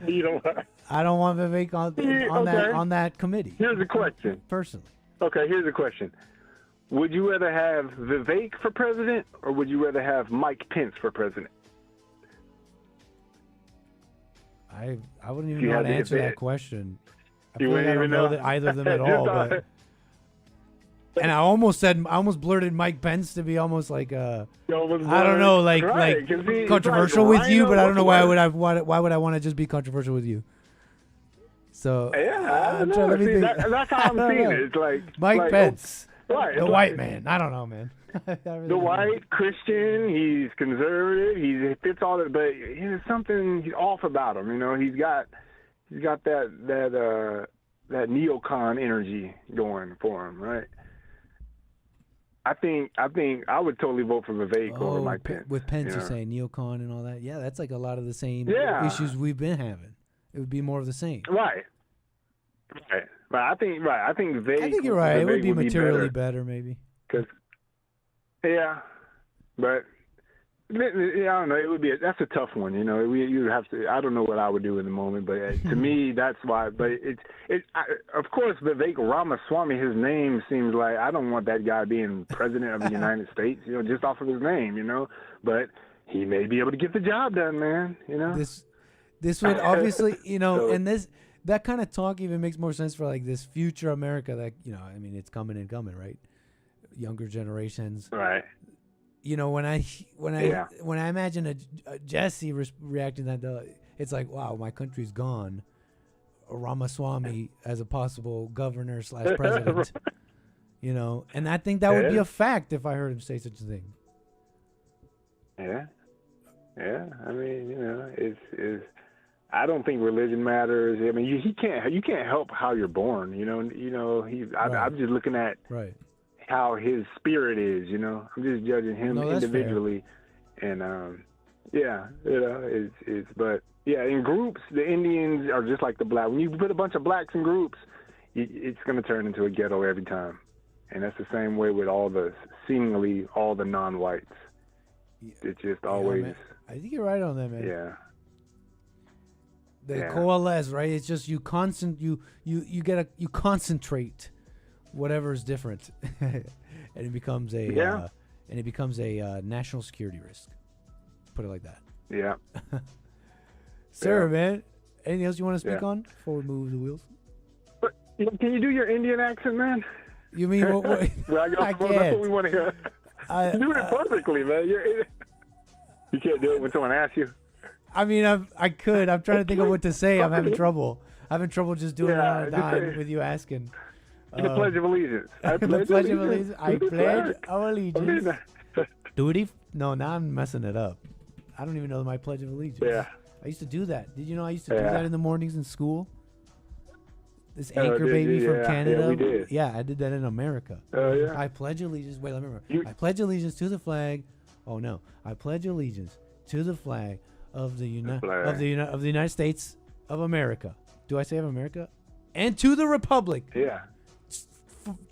you know, I don't want Vivek on that committee. Here's a question. Personally. Okay, here's a question. Would you rather have Vivek for president or would you rather have Mike Pence for president? I wouldn't even know how to answer that question. I feel like I don't know either of them at all. And I almost blurted Mike Pence to be almost like I don't know, like controversial with you, but I don't know why would I want to just be controversial with you. So I don't know. See, that's how I'm seeing it. It's like Mike Pence, the white man. I don't know, man. The white Christian, he's conservative, he fits all that, but there's something off about him. You know, he's got that neocon energy going for him, right? I think I would totally vote for Vivek over Mike Pence. With Pence, you you know? say neocon and all that. Yeah, that's like a lot of the same Yeah. issues we've been having. It would be more of the same. Right. I think Vivek. I think you're right. It would be Vivek materially better, maybe. Yeah, but yeah, I don't know. It would be that's a tough one. You know, you have to. I don't know what I would do in the moment, but to me, that's why. But of course, Vivek Ramaswamy. His name seems like I don't want that guy being president of the United States. You know, just off of his name. You know, but he may be able to get the job done, man. You know, this would obviously, you know, So- and that kind of talk even makes more sense for like this future America that, you know, I mean, it's coming, right? Younger generations. right. You know, when I Yeah. imagine a Jesse reacting to that, it's like, wow, my country's gone. Ramaswamy as a possible governor / president. You know, and I think that would be Yeah. a fact if I heard him say such a thing. Yeah. I mean, you know, it's. I don't think religion matters. I mean, you can't help how you're born. You know. Right. I'm just looking at Right. how his spirit is. You know, I'm just judging him No, that's individually, and yeah, you know, it's. But yeah, in groups, the Indians are just like the black. When you put a bunch of blacks in groups, it's going to turn into a ghetto every time, and that's the same way with seemingly all the non-whites. It's just always. man, I think you're right on that, man. Yeah. They Yeah. coalesce, right? It's just you concentrate whatever is different, and it becomes a national security risk. Put it like that. Yeah. Sarah, Yeah. man, anything else you want to speak Yeah. on before we move the wheels? But can you do your Indian accent, man? You mean what? Well, I that's what can't. we want to hear. You do it perfectly, man. You can't do it when someone asks you. I mean, I could. I'm trying to think of what to say. I'm having trouble. Just doing it Yeah, on a just dime say- with you asking. The Pledge of Allegiance. I The Pledge of Allegiance. I to the pledge flag. allegiance. I mean, Duty. No, now I'm messing it up. I don't even know my Pledge of Allegiance. Yeah. I used to do that. Did you know I used to do Yeah. that in the mornings in school? This Oh, anchor did baby you? from Yeah, Canada. yeah, we did. Yeah, I did that in America. Oh, yeah. I pledge allegiance. Wait, let me remember. You- I pledge allegiance to the flag. Oh no, I pledge allegiance to the flag of the flag. of the United States of America. Do I say of America? And to the republic Yeah.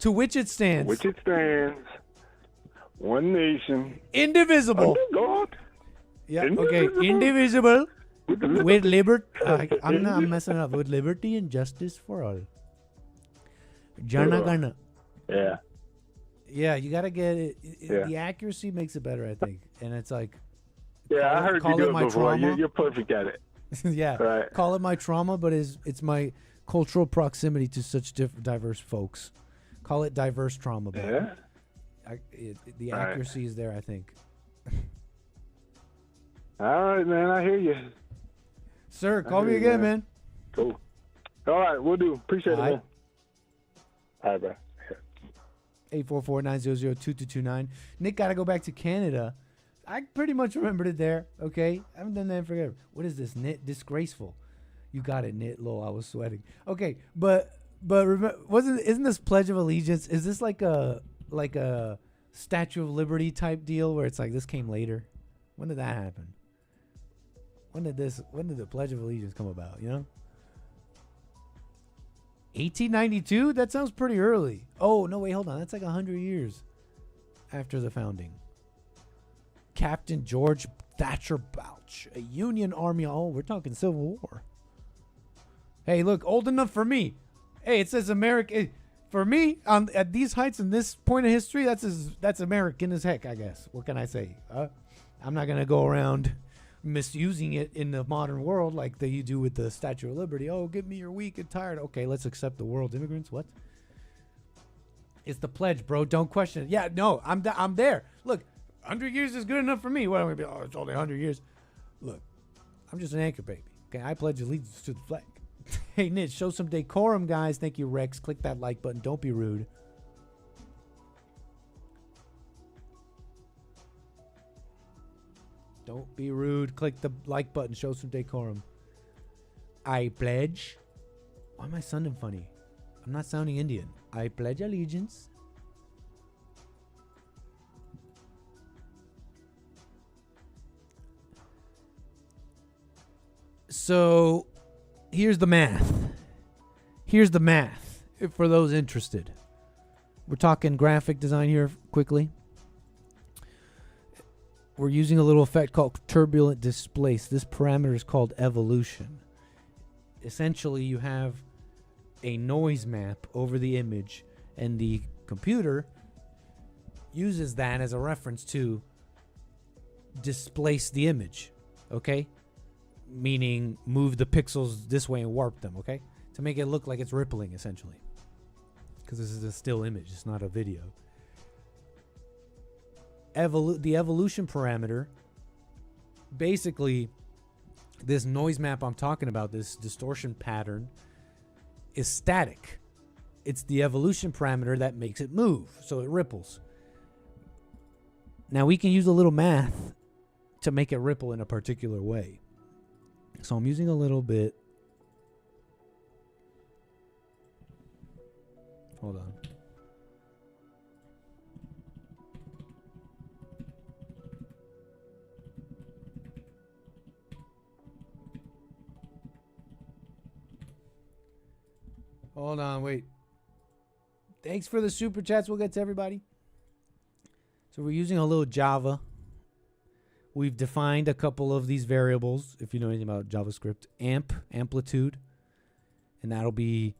to which it stands, Which it stands. One nation. indivisible. Under God. Yeah. Okay. Indivisible. With the With liberty, I'm messing it up. With liberty and justice for all. Jana Ugh. Gana. Yeah. Yeah, you gotta get it. Yeah. The accuracy makes it better, I think. And it's like, Yeah, I heard call you do it it my before. trauma. You're perfect at it. yeah, Right. call it my trauma, but it's my cultural proximity to such diverse folks. Call it diverse trauma, but Yeah. the Right. accuracy is there, I think. All right, man. I hear you. Sir, call me hear you, again, man. man. Cool. All right, we'll do. Appreciate it, All right. man. All right, bro. 844-900-2229. Nick got to go back to Canada. I pretty much remembered it there. Okay, I haven't done that in forever. What is this? Nit disgraceful. You got it, Nit. Lol, I was sweating. Okay, but isn't this Pledge of Allegiance? Is this like a Statue of Liberty type deal where it's like this came later? When did that happen? When did the Pledge of Allegiance come about? You know. 1892? That sounds pretty early. Oh, no, wait, hold on. That's like 100 years after the founding. Captain George Thatcher Bouch, a Union Army. Oh, we're talking Civil War. Hey, look, old enough for me. Hey, it says America. For me, at these heights and this point of history, that's American as heck, I guess. What can I say? I'm not going to go around misusing it in the modern world like you do with the Statue of Liberty. Oh, give me your weak and tired. Okay, let's accept the world's immigrants. What? It's the pledge, bro. Don't question it. Yeah, no, I'm there. Look, 100 years is good enough for me. What am I going to be? Oh, it's only 100 years. Look, I'm just an anchor baby. Okay, I pledge allegiance to the flag. Hey, Nitch, show some decorum, guys. Thank you, Rex. Click that like button. Don't be rude. Don't be rude. Click the like button. Show some decorum. I pledge. Why am I sounding funny? I'm not sounding Indian. I pledge allegiance So here's the math. Here's the math for those interested. We're talking graphic design here quickly. We're using a little effect called turbulent displace. This parameter is called evolution. Essentially, you have a noise map over the image, and the computer uses that as a reference to displace the image, okay? Meaning move the pixels this way and warp them, okay? To make it look like it's rippling, essentially. Because this is a still image, it's not a video. The evolution parameter, basically, this noise map I'm talking about, this distortion pattern, is static. It's the evolution parameter that makes it move, so it ripples. Now we can use a little math to make it ripple in a particular way. So I'm using a little bit. Hold on. Hold on, wait. Thanks for the super chats. We'll get to everybody. So we're using a little Java. We've defined a couple of these variables, if you know anything about JavaScript. Amplitude. And that'll be...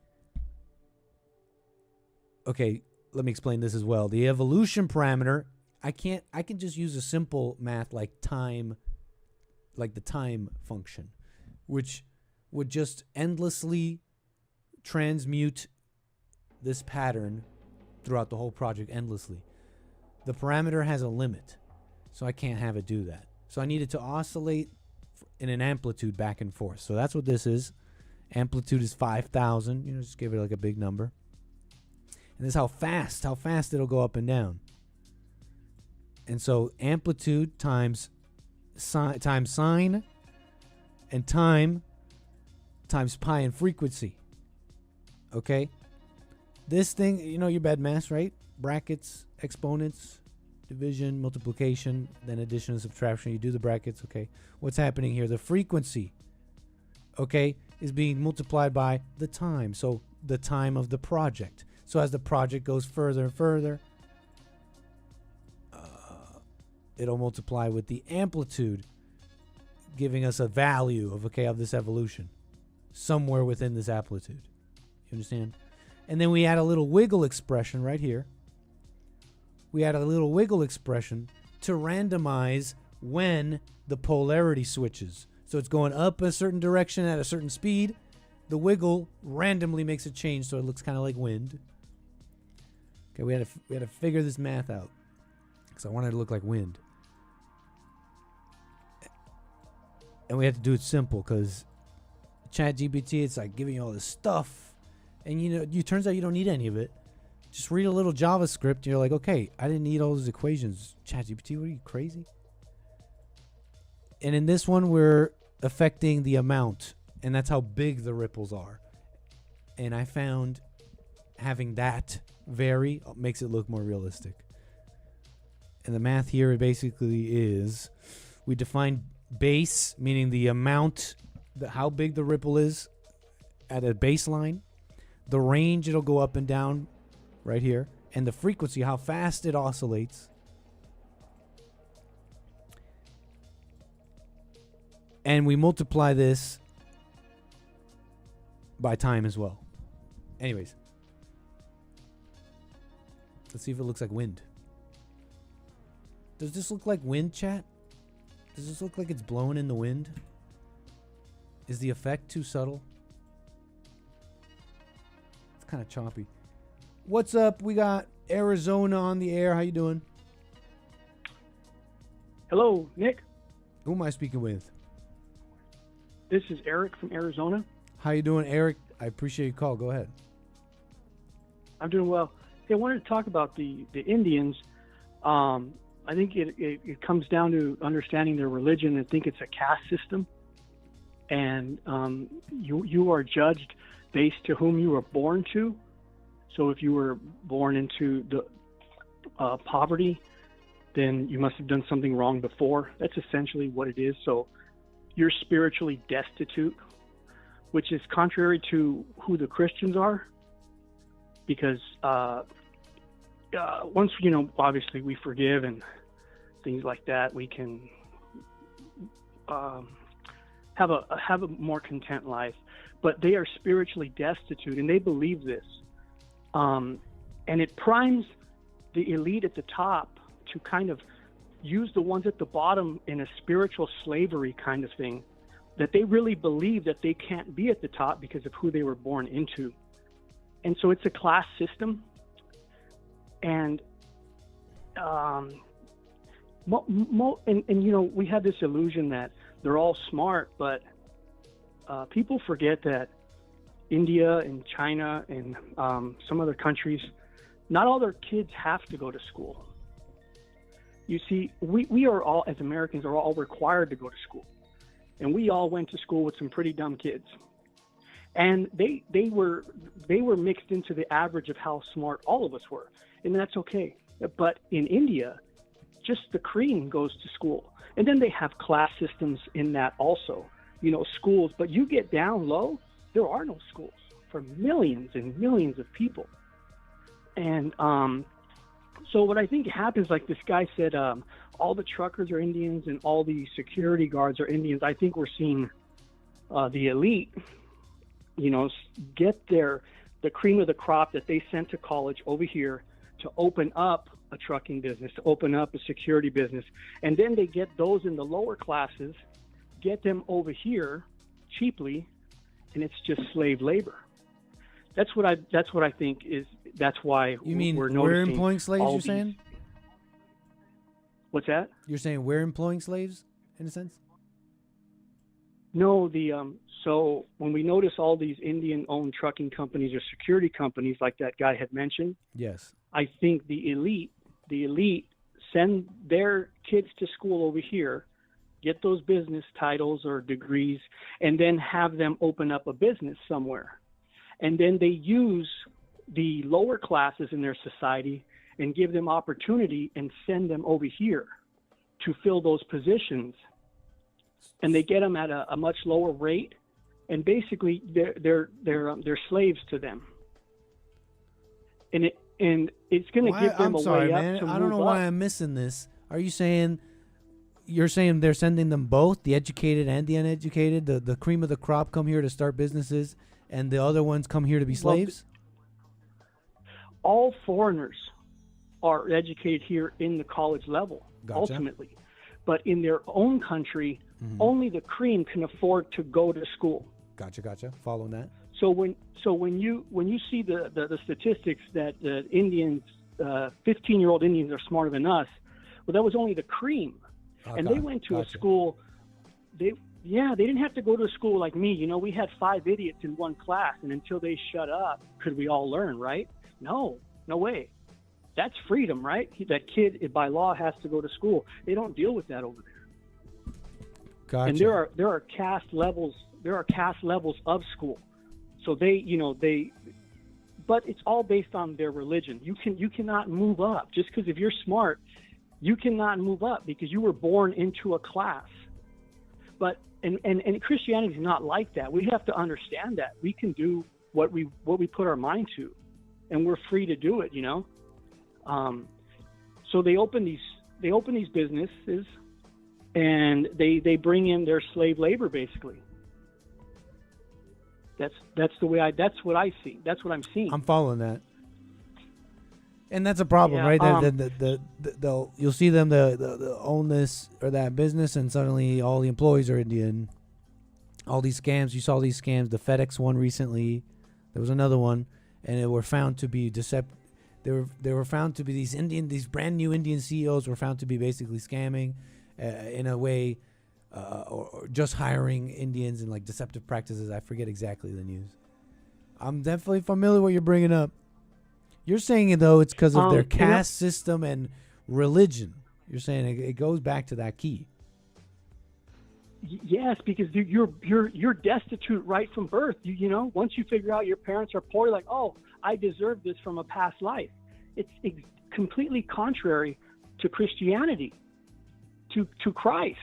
Okay, let me explain this as well. The evolution parameter, I can just use a simple math like time, like the time function, which would just endlessly transmute this pattern throughout the whole project endlessly. The parameter has a limit, so I can't have it do that. So I need it to oscillate in an amplitude back and forth. So that's what this is. Amplitude is 5,000. You know, just give it like a big number. And this is how fast it'll go up and down. And so amplitude times sine and time times pi and frequency. Okay? This thing, you know your bad math, right? Brackets, exponents, division, multiplication, then addition and subtraction. You do the brackets, okay? What's happening here? The frequency, okay, is being multiplied by the time. So the time of the project. So as the project goes further and further, it'll multiply with the amplitude, giving us a value of, okay, of this evolution somewhere within this amplitude. You understand? And then we add a little wiggle expression right here. We add a little wiggle expression to randomize when the polarity switches. So it's going up a certain direction at a certain speed. The wiggle randomly makes a change, so it looks kind of like wind. Okay, we had to figure this math out because I wanted it to look like wind, and we had to do it simple because ChatGPT, it's like giving you all this stuff, and it turns out you don't need any of it. Just read a little JavaScript, and you're like, okay, I didn't need all those equations. ChatGPT, what are you, crazy? And in this one, we're affecting the amount, and that's how big the ripples are. And I found having that vary makes it look more realistic. And the math here basically is we define base, meaning the amount, how big the ripple is at a baseline, the range it'll go up and down right here, and the frequency, how fast it oscillates. And we multiply this by time as well. Anyways, let's see if it looks like wind. Does this look like wind, chat? Does this look like it's blowing in the wind? Is the effect too subtle? It's kind of choppy. What's up? We got Arizona on the air. How you doing? Hello, Nick. Who am I speaking with? This is Eric from Arizona. How you doing, Eric? I appreciate your call. Go ahead. I'm doing well. Hey, I wanted to talk about the Indians. I think it comes down to understanding their religion. I think it's a caste system, and you are judged based to whom you were born to. So if you were born into the poverty, then you must have done something wrong before. That's essentially what it is. So you're spiritually destitute, which is contrary to who the Christians are, because once, obviously we forgive and things like that, we can have a more content life. But they are spiritually destitute, and they believe this. And it primes the elite at the top to kind of use the ones at the bottom in a spiritual slavery kind of thing, that they really believe that they can't be at the top because of who they were born into. And so it's a class system. And we have this illusion that they're all smart, but people forget that India and China and some other countries, not all their kids have to go to school. You see, we are all, as Americans, are all required to go to school. And we all went to school with some pretty dumb kids. And they were mixed into the average of how smart all of us were. And that's okay. But in India, just the cream goes to school. And then they have class systems in that also, schools. But you get down low, there are no schools for millions and millions of people. And so what I think happens, like this guy said, all the truckers are Indians and all the security guards are Indians. I think we're seeing the elite, get the cream of the crop that they sent to college over here to open up a trucking business, to open up a security business. And then they get those in the lower classes, get them over here cheaply, and it's just slave labor. That's what I think is. That's why you mean we're employing slaves. You're saying? What's that? You're saying we're employing slaves in a sense? No, so when we notice all these Indian-owned trucking companies or security companies, like that guy had mentioned, yes, I think the elite send their kids to school over here, get those business titles or degrees, and then have them open up a business somewhere. And then they use the lower classes in their society and give them opportunity and send them over here to fill those positions. And they get them at a much lower rate, and basically they're slaves to them. And it's going to give them a way up to move up. I don't know why I'm missing this. Are you saying you're saying they're sending them both, the educated and the uneducated, the cream of the crop come here to start businesses, and the other ones come here to be slaves? All foreigners are educated here in the college level, ultimately. But in their own country, only the cream can afford to go to school. Gotcha. Following that. So when you see the statistics that the Indians, 15-year-old Indians are smarter than us, well, that was only the cream. And they went to a school. They didn't have to go to a school like me. We had 5 idiots in one class, and until they shut up, could we all learn, right? No way. That's freedom, right? That kid, by law, has to go to school. They don't deal with that over there. Gotcha. And there are caste levels. There are caste levels of school. So but it's all based on their religion. You cannot move up just because if you're smart, you cannot move up because you were born into a class. But and Christianity is not like that. We have to understand that we can do what we put our mind to, and we're free to do it. So they open these businesses, and they bring in their slave labor basically. That's what I see. That's what I'm seeing. I'm following that. And that's a problem, right? You'll see them they'll own this or that business, and suddenly all the employees are Indian. All these scams, you saw these scams. The FedEx one recently, there was another one, and it were found to be deceptive. They were found to be these brand new Indian CEOs were found to be basically scamming, in a way, or just hiring Indians and like deceptive practices. I forget exactly the news. I'm definitely familiar with what you're bringing up. You're saying it though, it's because of their caste system and religion. You're saying it goes back to that key. Yes, because you're destitute right from birth. Once you figure out your parents are poor, you're like, oh, I deserve this from a past life. It's completely contrary to Christianity, to Christ.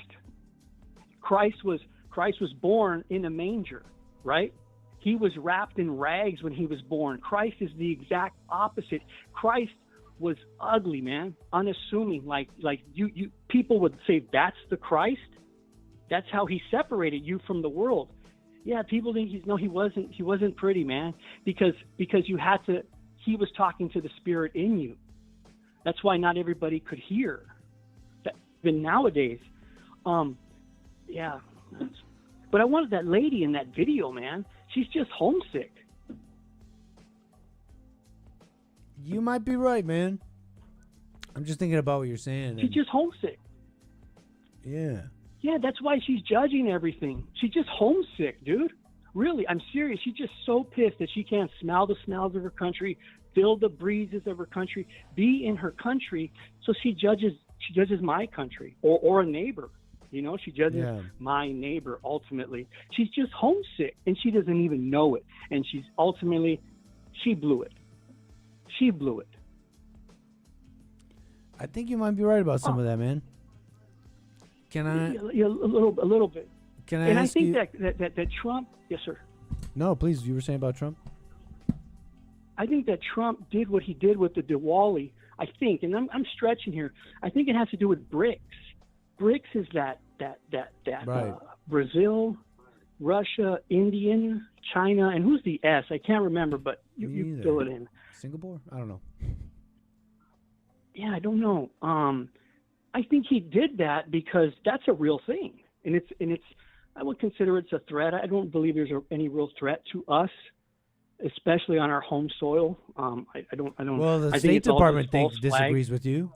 Christ was Christ was born in a manger, right? He was wrapped in rags when he was born. Christ is the exact opposite. Christ was ugly, man, unassuming. Like you people would say, that's the Christ. That's how he separated you from the world. Yeah, people think he wasn't pretty, man, because you had to. He was talking to the Spirit in you. That's why not everybody could hear. Even nowadays, yeah. But I wanted that lady in that video, man. She's just homesick. You might be right, man. I'm just thinking about what you're saying. She's just homesick. Yeah. Yeah, that's why she's judging everything. She's just homesick, dude. Really, I'm serious. She's just so pissed that she can't smell the smells of her country, feel the breezes of her country, be in her country. So she judges my country or a neighbor. You know, she judges my neighbor ultimately. She's just homesick, and she doesn't even know it. And she blew it. She blew it. I think you might be right about some of that, man. Can I? Yeah, a little bit. Can I? And I ask think you? that Trump. Yes, sir. No, please. You were saying about Trump. I think that Trump did what he did with the Diwali. I think, and I'm stretching here. I think it has to do with BRICS. BRICS is that right. Brazil, Russia, Indian, China, and who's the S? I can't remember, but you fill it in. Singapore? I don't know. Yeah, I don't know. I think he did that because that's a real thing, and it's. I would consider it's a threat. I don't believe there's any real threat to us, especially on our home soil. I don't. Well, the State Department disagrees with you.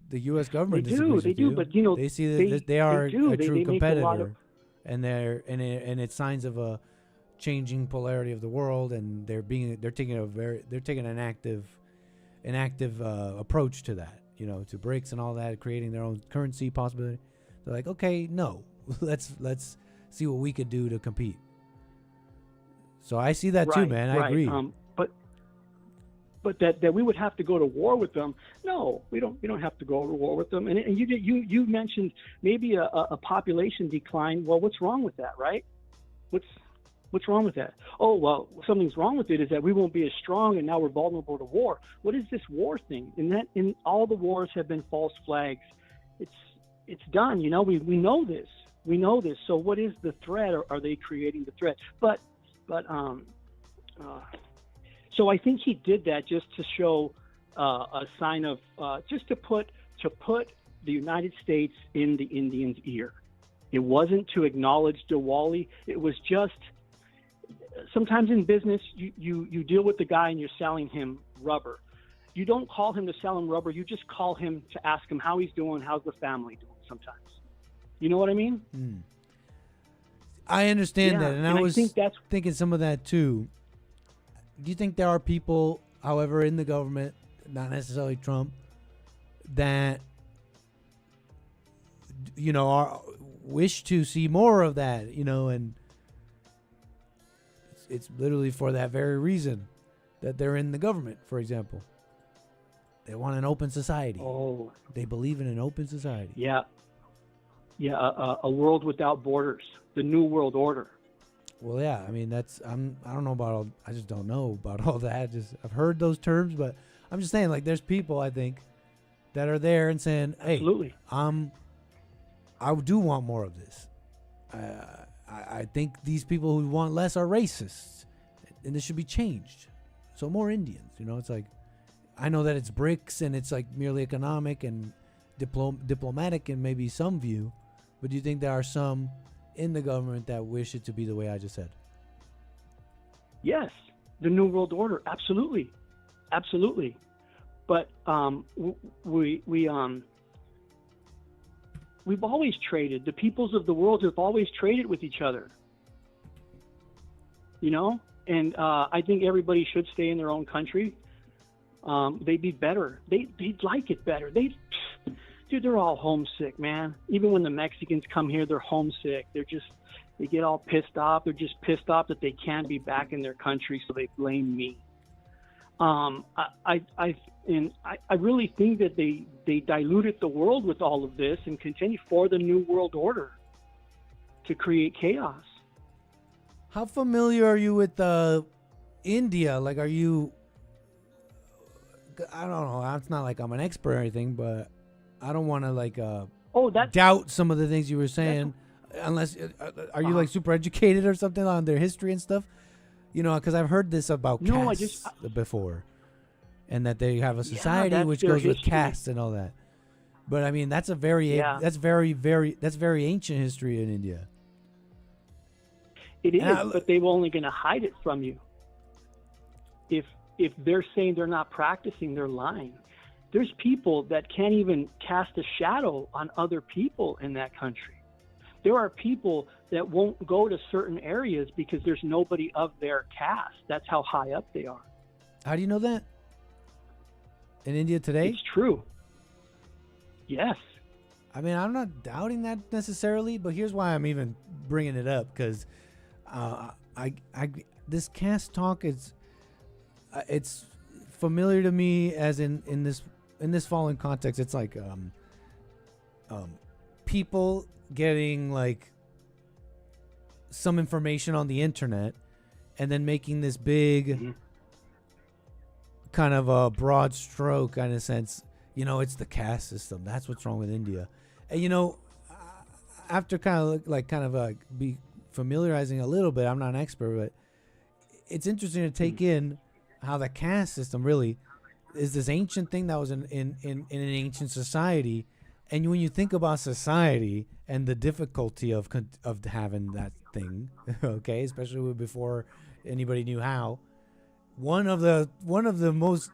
The U.S. government disagrees with you. They do, but you know, they see that they are a true competitor, and it's signs of a changing polarity of the world, and they're taking an active approach to that. You know, to BRICS and all that, creating their own currency possibility. They're like, okay, no, let's see what we could do to compete. So I see that too, man. I agree. But that we would have to go to war with them. No, we don't have to go to war with them. And you mentioned maybe a population decline. Well, what's wrong with that, right? What's wrong with that? Oh, well, something's wrong with it is that we won't be as strong, and now we're vulnerable to war. What is this war thing? In all the wars have been false flags. It's done. You know, we know this. We know this. So what is the threat? Or are they creating the threat? So I think he did that just to show a sign of just to put the United States in the Indians' ear. It wasn't to acknowledge Diwali. It was just sometimes in business you deal with the guy and you're selling him rubber. You don't call him to sell him rubber. You just call him to ask him how he's doing, how's the family doing. Sometimes, you know what I mean? I understand that, and I was think thinking some of that too. Do you think there are people, however, in the government, not necessarily Trump, that wish to see more of that? You know, and it's literally for that very reason that they're in the government. For example, they want an open society. Oh, they believe in an open society. Yeah. A world without borders, the New World Order. Well, yeah, I mean I don't know about all. I just don't know about all that. I've heard those terms, but I'm just saying, like, there's people I think that are there and saying, "Hey, absolutely, I do want more of this." I think these people who want less are racists, and this should be changed. So more Indians, you know, it's like, I know that it's BRICS and it's like merely economic and diplomatic in maybe some view, but do you think there are some in the government that wish it to be the way I just said? Yes, the New World Order, absolutely. But we've always traded. The peoples of the world have always traded with each other. You know, and I think everybody should stay in their own country. They'd be better. They'd like it better. Dude, they're all homesick, man. Even when the Mexicans come here, they're homesick. They get all pissed off. They're just pissed off that they can't be back in their country, so they blame me. I really think that they diluted the world with all of this and continue for the New World Order. to create chaos. How familiar are you with India? Like, are you? I don't know. It's not like I'm an expert or anything, but I don't want to like doubt some of the things you were saying. Unless, are you like super educated or something on their history and stuff? You know, because I've heard this about castes before, and that they have a society which goes with castes and all that. But I mean, that's a very that's very ancient history in India. It is, but they're only going to hide it from you. If they're saying they're not practicing, they're lying. There's people that can't even cast a shadow on other people in that country. There are people that won't go to certain areas because there's nobody of their caste. That's how high up they are. How do you know that? In India today? It's true. Yes. I mean, I'm not doubting that necessarily, but here's why I'm even bringing it up, because this caste talk is it's familiar to me as in this following context. It's like people getting like some information on the internet and then making this big kind of a broad stroke kind of sense. You know, it's the caste system. That's what's wrong with India. And you know, after kind of be familiarizing a little bit, I'm not an expert, but it's interesting to take in how the caste system really is this ancient thing that was in an ancient society. And when you think about society and the difficulty of having that thing, okay, especially before anybody knew how, one of the most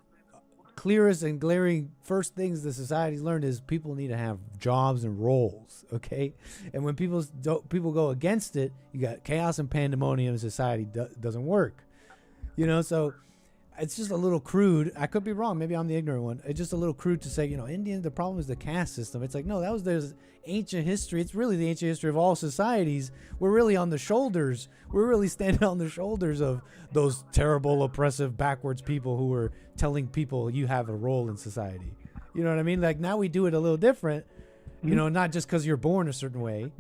clearest and glaring first things the society's learned is people need to have jobs and roles, okay? And when people go against it, you got chaos and pandemonium in society doesn't work, you know? So it's just a little crude. I could be wrong. Maybe I'm the ignorant one. It's just a little crude to say, you know, Indian, the problem is the caste system. It's like, no, that was their ancient history. It's really the ancient history of all societies. We're really on the shoulders. We're really standing on the shoulders of those terrible, oppressive, backwards people who were telling people you have a role in society. You know what I mean? Like now we do it a little different, you know, not just because you're born a certain way.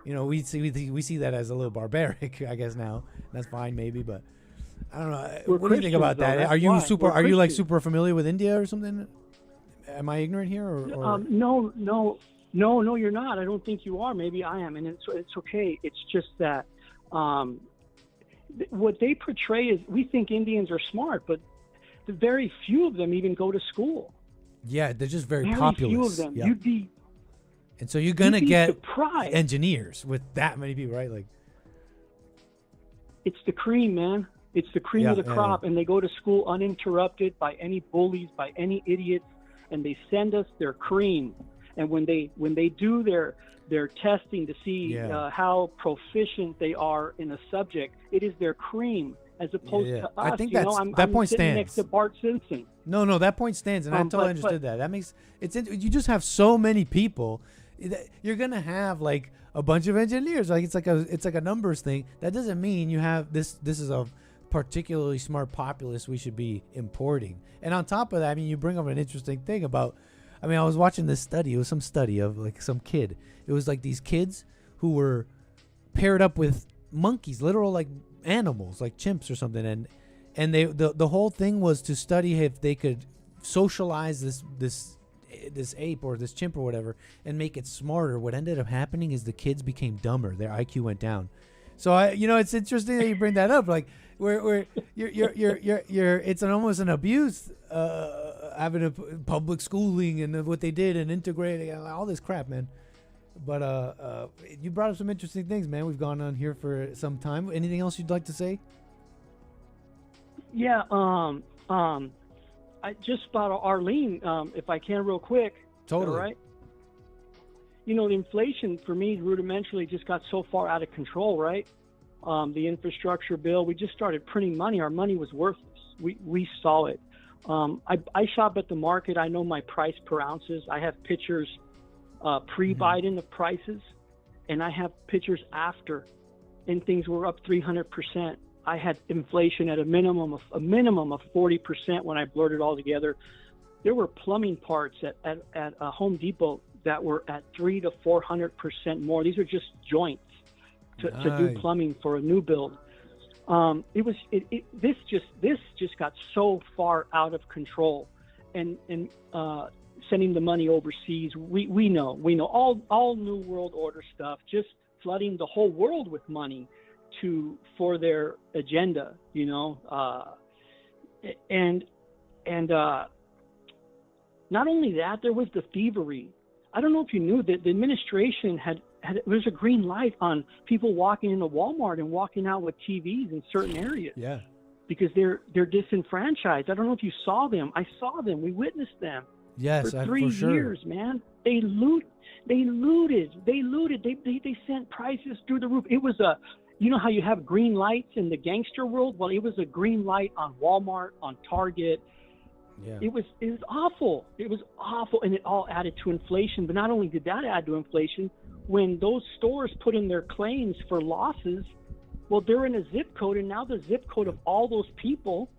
You know, we see that as a little barbaric, I guess now. That's fine maybe, but I don't know. What do you think about that? Are you super familiar with India or something? Am I ignorant here? Or? No, you're not. I don't think you are. Maybe I am, and it's okay. It's just that what they portray is we think Indians are smart, but the very few of them even go to school. Yeah, they're just very populous. Few of them. Yep. And so you're gonna get surprised. Engineers with that many people, right? Like, it's the cream, man. It's the cream of the crop, and they go to school uninterrupted by any bullies, by any idiots, and they send us their cream. And when they do their testing to see how proficient they are in a subject, it is their cream as opposed to us. I think I'm point sitting stands next to Bart Simpson. No, that point stands, and I totally understood that. That makes you just have so many people. You're gonna have like a bunch of engineers. Like it's like a numbers thing. That doesn't mean you have this. This is a particularly smart populace we should be importing. And on top of that, I mean, you bring up an interesting thing about, I mean, I was watching this study. It was some study of like some kid. It was like these kids who were paired up with monkeys, literal like animals, like chimps or something. And they the whole thing was to study if they could socialize this ape or this chimp or whatever and make it smarter. What ended up happening is the kids became dumber. Their IQ went down. So it's interesting that you bring that up. Like, you're it's almost an abuse having a public schooling and what they did and integrating and all this crap, man. But you brought up some interesting things, man. We've gone on here for some time. Anything else you'd like to say? Yeah. I just about Arlene, if I can, real quick. Totally. All right. You know, the inflation for me rudimentarily just got so far out of control, right? The infrastructure bill, we just started printing money. Our money was worthless. We saw it. I shop at the market. I know my price per ounces. I have pictures pre-Biden of prices, and I have pictures after, and things were up 300%. I had inflation at a minimum of 40% when I blurred it all together. There were plumbing parts at Home Depot that were at 300 to 400% more. These are just joints. to do Nice. plumbing for a new build. This just got so far out of control, and sending the money overseas. We know all New World Order stuff, just flooding the whole world with money for their agenda, and not only that, there was the thievery. I don't know if you knew that the administration had there's a green light on people walking into Walmart and walking out with TVs in certain areas. Yeah. Because they're disenfranchised. I don't know if you saw them. I saw them. We witnessed them. Yes, For 3 for sure. years, man. They looted. They sent prices through the roof. It was you know how you have green lights in the gangster world? Well, it was a green light on Walmart, on Target. Yeah. It was awful. It was awful, and it all added to inflation. But not only did that add to inflation, when those stores put in their claims for losses, well, they're in a zip code, and now the zip code of all those people,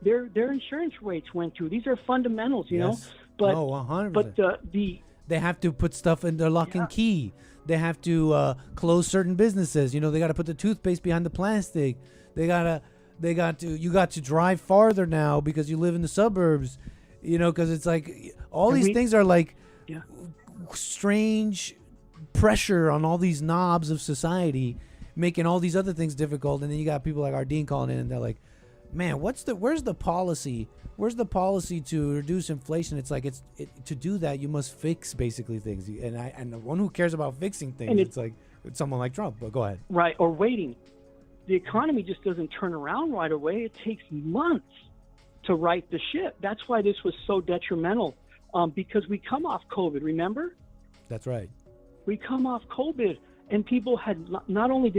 their insurance rates went through. These are fundamentals, you know. Yes. But 100%. but the They have to put stuff in their lock and key. They have to close certain businesses. They got to put the toothpaste behind the plastic. You got to drive farther now because you live in the suburbs, because it's like all these things are like strange pressure on all these knobs of society, making all these other things difficult. And then you got people like Ardeen calling in and they're like, man, where's the policy? Where's the policy to reduce inflation? It's like to do that, you must fix basically things. And the one who cares about fixing things, it's like someone like Trump. But go ahead. Right, or waiting. The economy just doesn't turn around right away. It takes months to right the ship. That's why this was so detrimental, because we come off COVID, remember? That's right. We come off COVID, and people had not only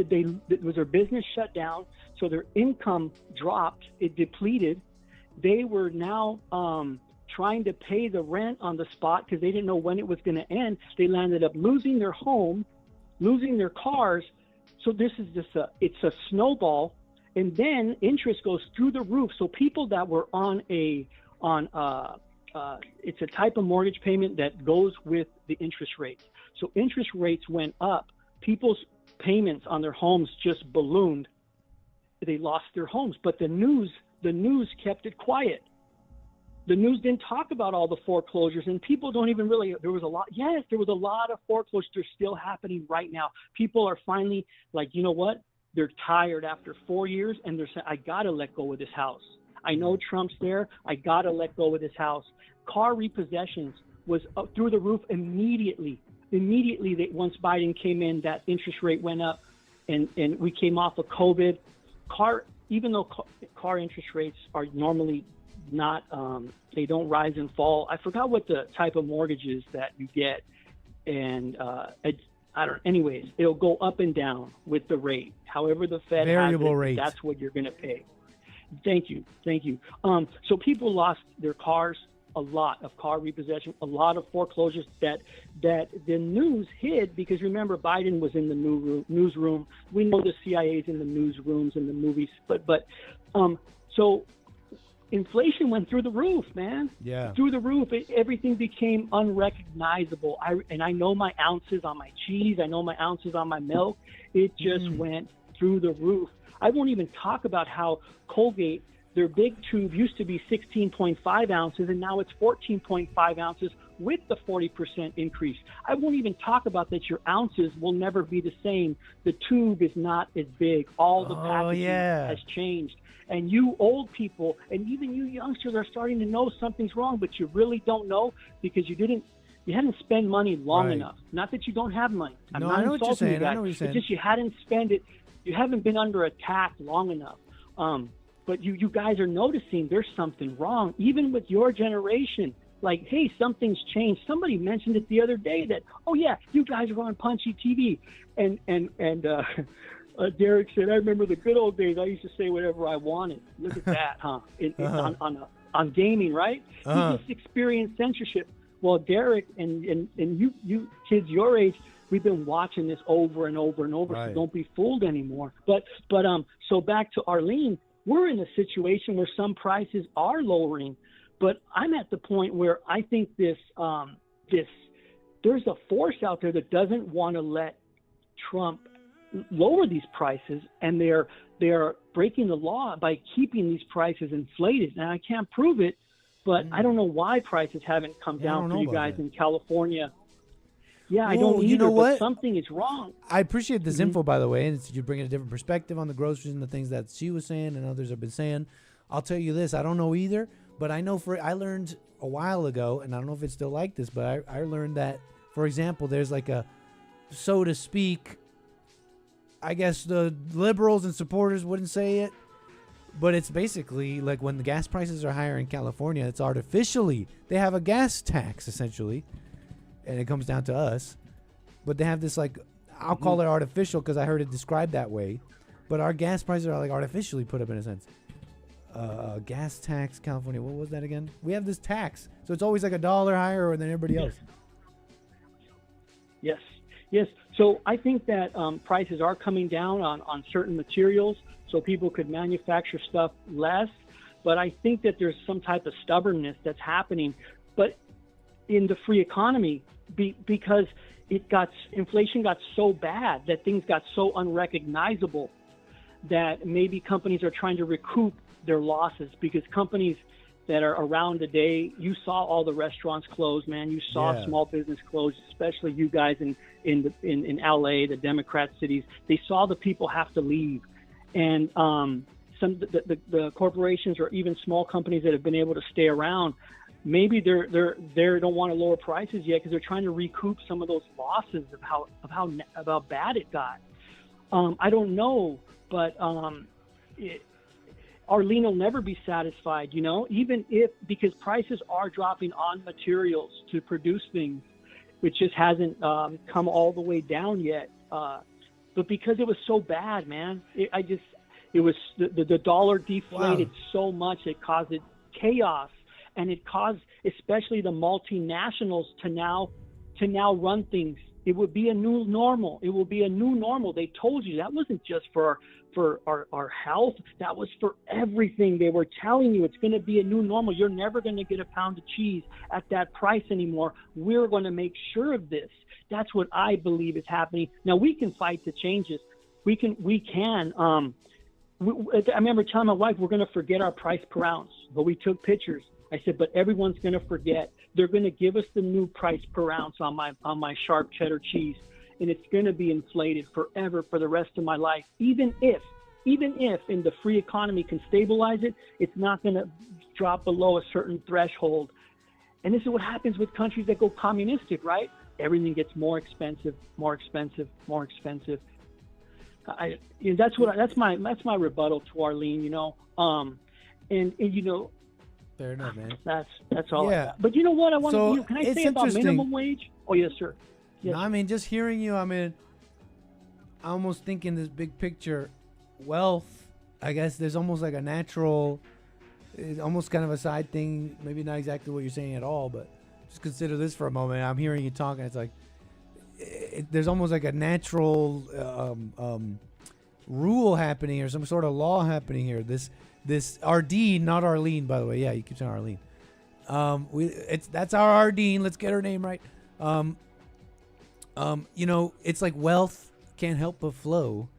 was their business shut down, so their income dropped, it depleted. They were now trying to pay the rent on the spot because they didn't know when it was going to end. They landed up losing their home, losing their cars. So this is it's a snowball, and then interest goes through the roof. So people that were on it's a type of mortgage payment that goes with the interest rates. So interest rates went up. People's payments on their homes just ballooned. They lost their homes, but the news kept it quiet. The news didn't talk about all the foreclosures, and people don't even really, there was a lot of foreclosures. They're still happening right now. People are finally like, you know what? They're tired after 4 years, and they're saying, I got to let go of this house. I know Trump's there. I got to let go of this house. Car repossessions was up through the roof immediately. Once Biden came in, that interest rate went up, and we came off of COVID. Even though car interest rates are normally not, they don't rise and fall. I forgot what the type of mortgage is that you get, and I don't. Anyways, it'll go up and down with the rate. However, the Fed variable has it, rate. That's what you're going to pay. Thank you. So people lost their cars. A lot of car repossession, a lot of foreclosures that the news hid, because remember, Biden was in the newsroom. We know the CIA's in the newsrooms and the movies, but so inflation went through the roof, man. Yeah. Through the roof. Everything became unrecognizable. I know my ounces on my cheese. I know my ounces on my milk. It just went through the roof. I won't even talk about how Colgate, their big tube, used to be 16.5 ounces, and now it's 14.5 ounces with the 40% increase. I won't even talk about that your ounces will never be the same. The tube is not as big. All the packaging has changed. And you old people, and even you youngsters, are starting to know something's wrong, but you really don't know because you hadn't spent money long enough. Not that you don't have money. I'm not insulting you guys. It's just you hadn't spent it. You haven't been under attack long enough. But you guys are noticing there's something wrong, even with your generation. Like, hey, something's changed. Somebody mentioned it the other day that, oh yeah, you guys are on Punchy TV, and Derek said, I remember the good old days. I used to say whatever I wanted. Look at that, huh? On gaming, right? You just experienced censorship. Well, Derek and you kids your age, we've been watching this over and over and over. So don't be fooled anymore. But so back to Arlene. We're in a situation where some prices are lowering, but I'm at the point where I think there's a force out there that doesn't want to let Trump lower these prices, and they're breaking the law by keeping these prices inflated. Now, I can't prove it, but I don't know why prices haven't come Yeah, I don't down for know you about guys that. in California. Yeah, I Whoa, don't either, you know but what? something is wrong. I appreciate this Mm-hmm. info, by the way, and you bring a different perspective on the groceries and the things that she was saying and others have been saying. I'll tell you this, I don't know either, but I know I learned a while ago, and I don't know if it's still like this, but I learned that, for example, there's like a, so to speak, I guess the liberals and supporters wouldn't say it, but it's basically like when the gas prices are higher in California, it's artificially. They have a gas tax, essentially, and it comes down to us. But they have this, like, I'll call it artificial because I heard it described that way. But our gas prices are, like, artificially put up in a sense. Gas tax, California. What was that again? We have this tax. So it's always like $1 higher than everybody else. Yes. So I think that prices are coming down on certain materials so people could manufacture stuff less. But I think that there's some type of stubbornness that's happening. But in the free economy, because inflation got so bad that things got so unrecognizable that maybe companies are trying to recoup their losses, because companies that are around today, you saw all the restaurants close, man. You saw small business close, especially you guys in LA, the Democrat cities. They saw the people have to leave, and the corporations or even small companies that have been able to stay around, maybe they don't want to lower prices yet because they're trying to recoup some of those losses of how bad it got. I don't know, but Arlene will never be satisfied, even because prices are dropping on materials to produce things, which just hasn't come all the way down yet. But because it was so bad, man, the dollar deflated so much, it caused chaos, and it caused especially the multinationals to now run things. It would be a new normal. It will be a new normal. They told you that wasn't just for our health. That was for everything. They were telling you it's going to be a new normal. You're never going to get a pound of cheese at that price anymore. We're going to make sure of this. That's what I believe is happening. Now, we can fight to change this. We can. I remember telling my wife we're going to forget our price per ounce, but we took pictures. I said, but everyone's going to forget. They're going to give us the new price per ounce on my sharp cheddar cheese, and it's going to be inflated forever for the rest of my life. Even if in the free economy can stabilize it, it's not going to drop below a certain threshold. And this is what happens with countries that go communistic, right? Everything gets more expensive. That's my rebuttal to Arlene. Fair enough, man. That's all. Yeah. But you know what I want to? Can I it's say about interesting. minimum wage? Oh yes, sir. Yes. No, I mean, just hearing you, I'm almost thinking this big picture, wealth. I guess there's almost like a natural, it's almost kind of a side thing. Maybe not exactly what you're saying at all, but just consider this for a moment. I'm hearing you talking. It's like there's almost like a natural rule happening or some sort of law happening here. This Ardeen, not Arlene, by the way. Yeah, you keep saying Arlene. That's our Ardeen. Let's get her name right. It's like wealth can't help but flow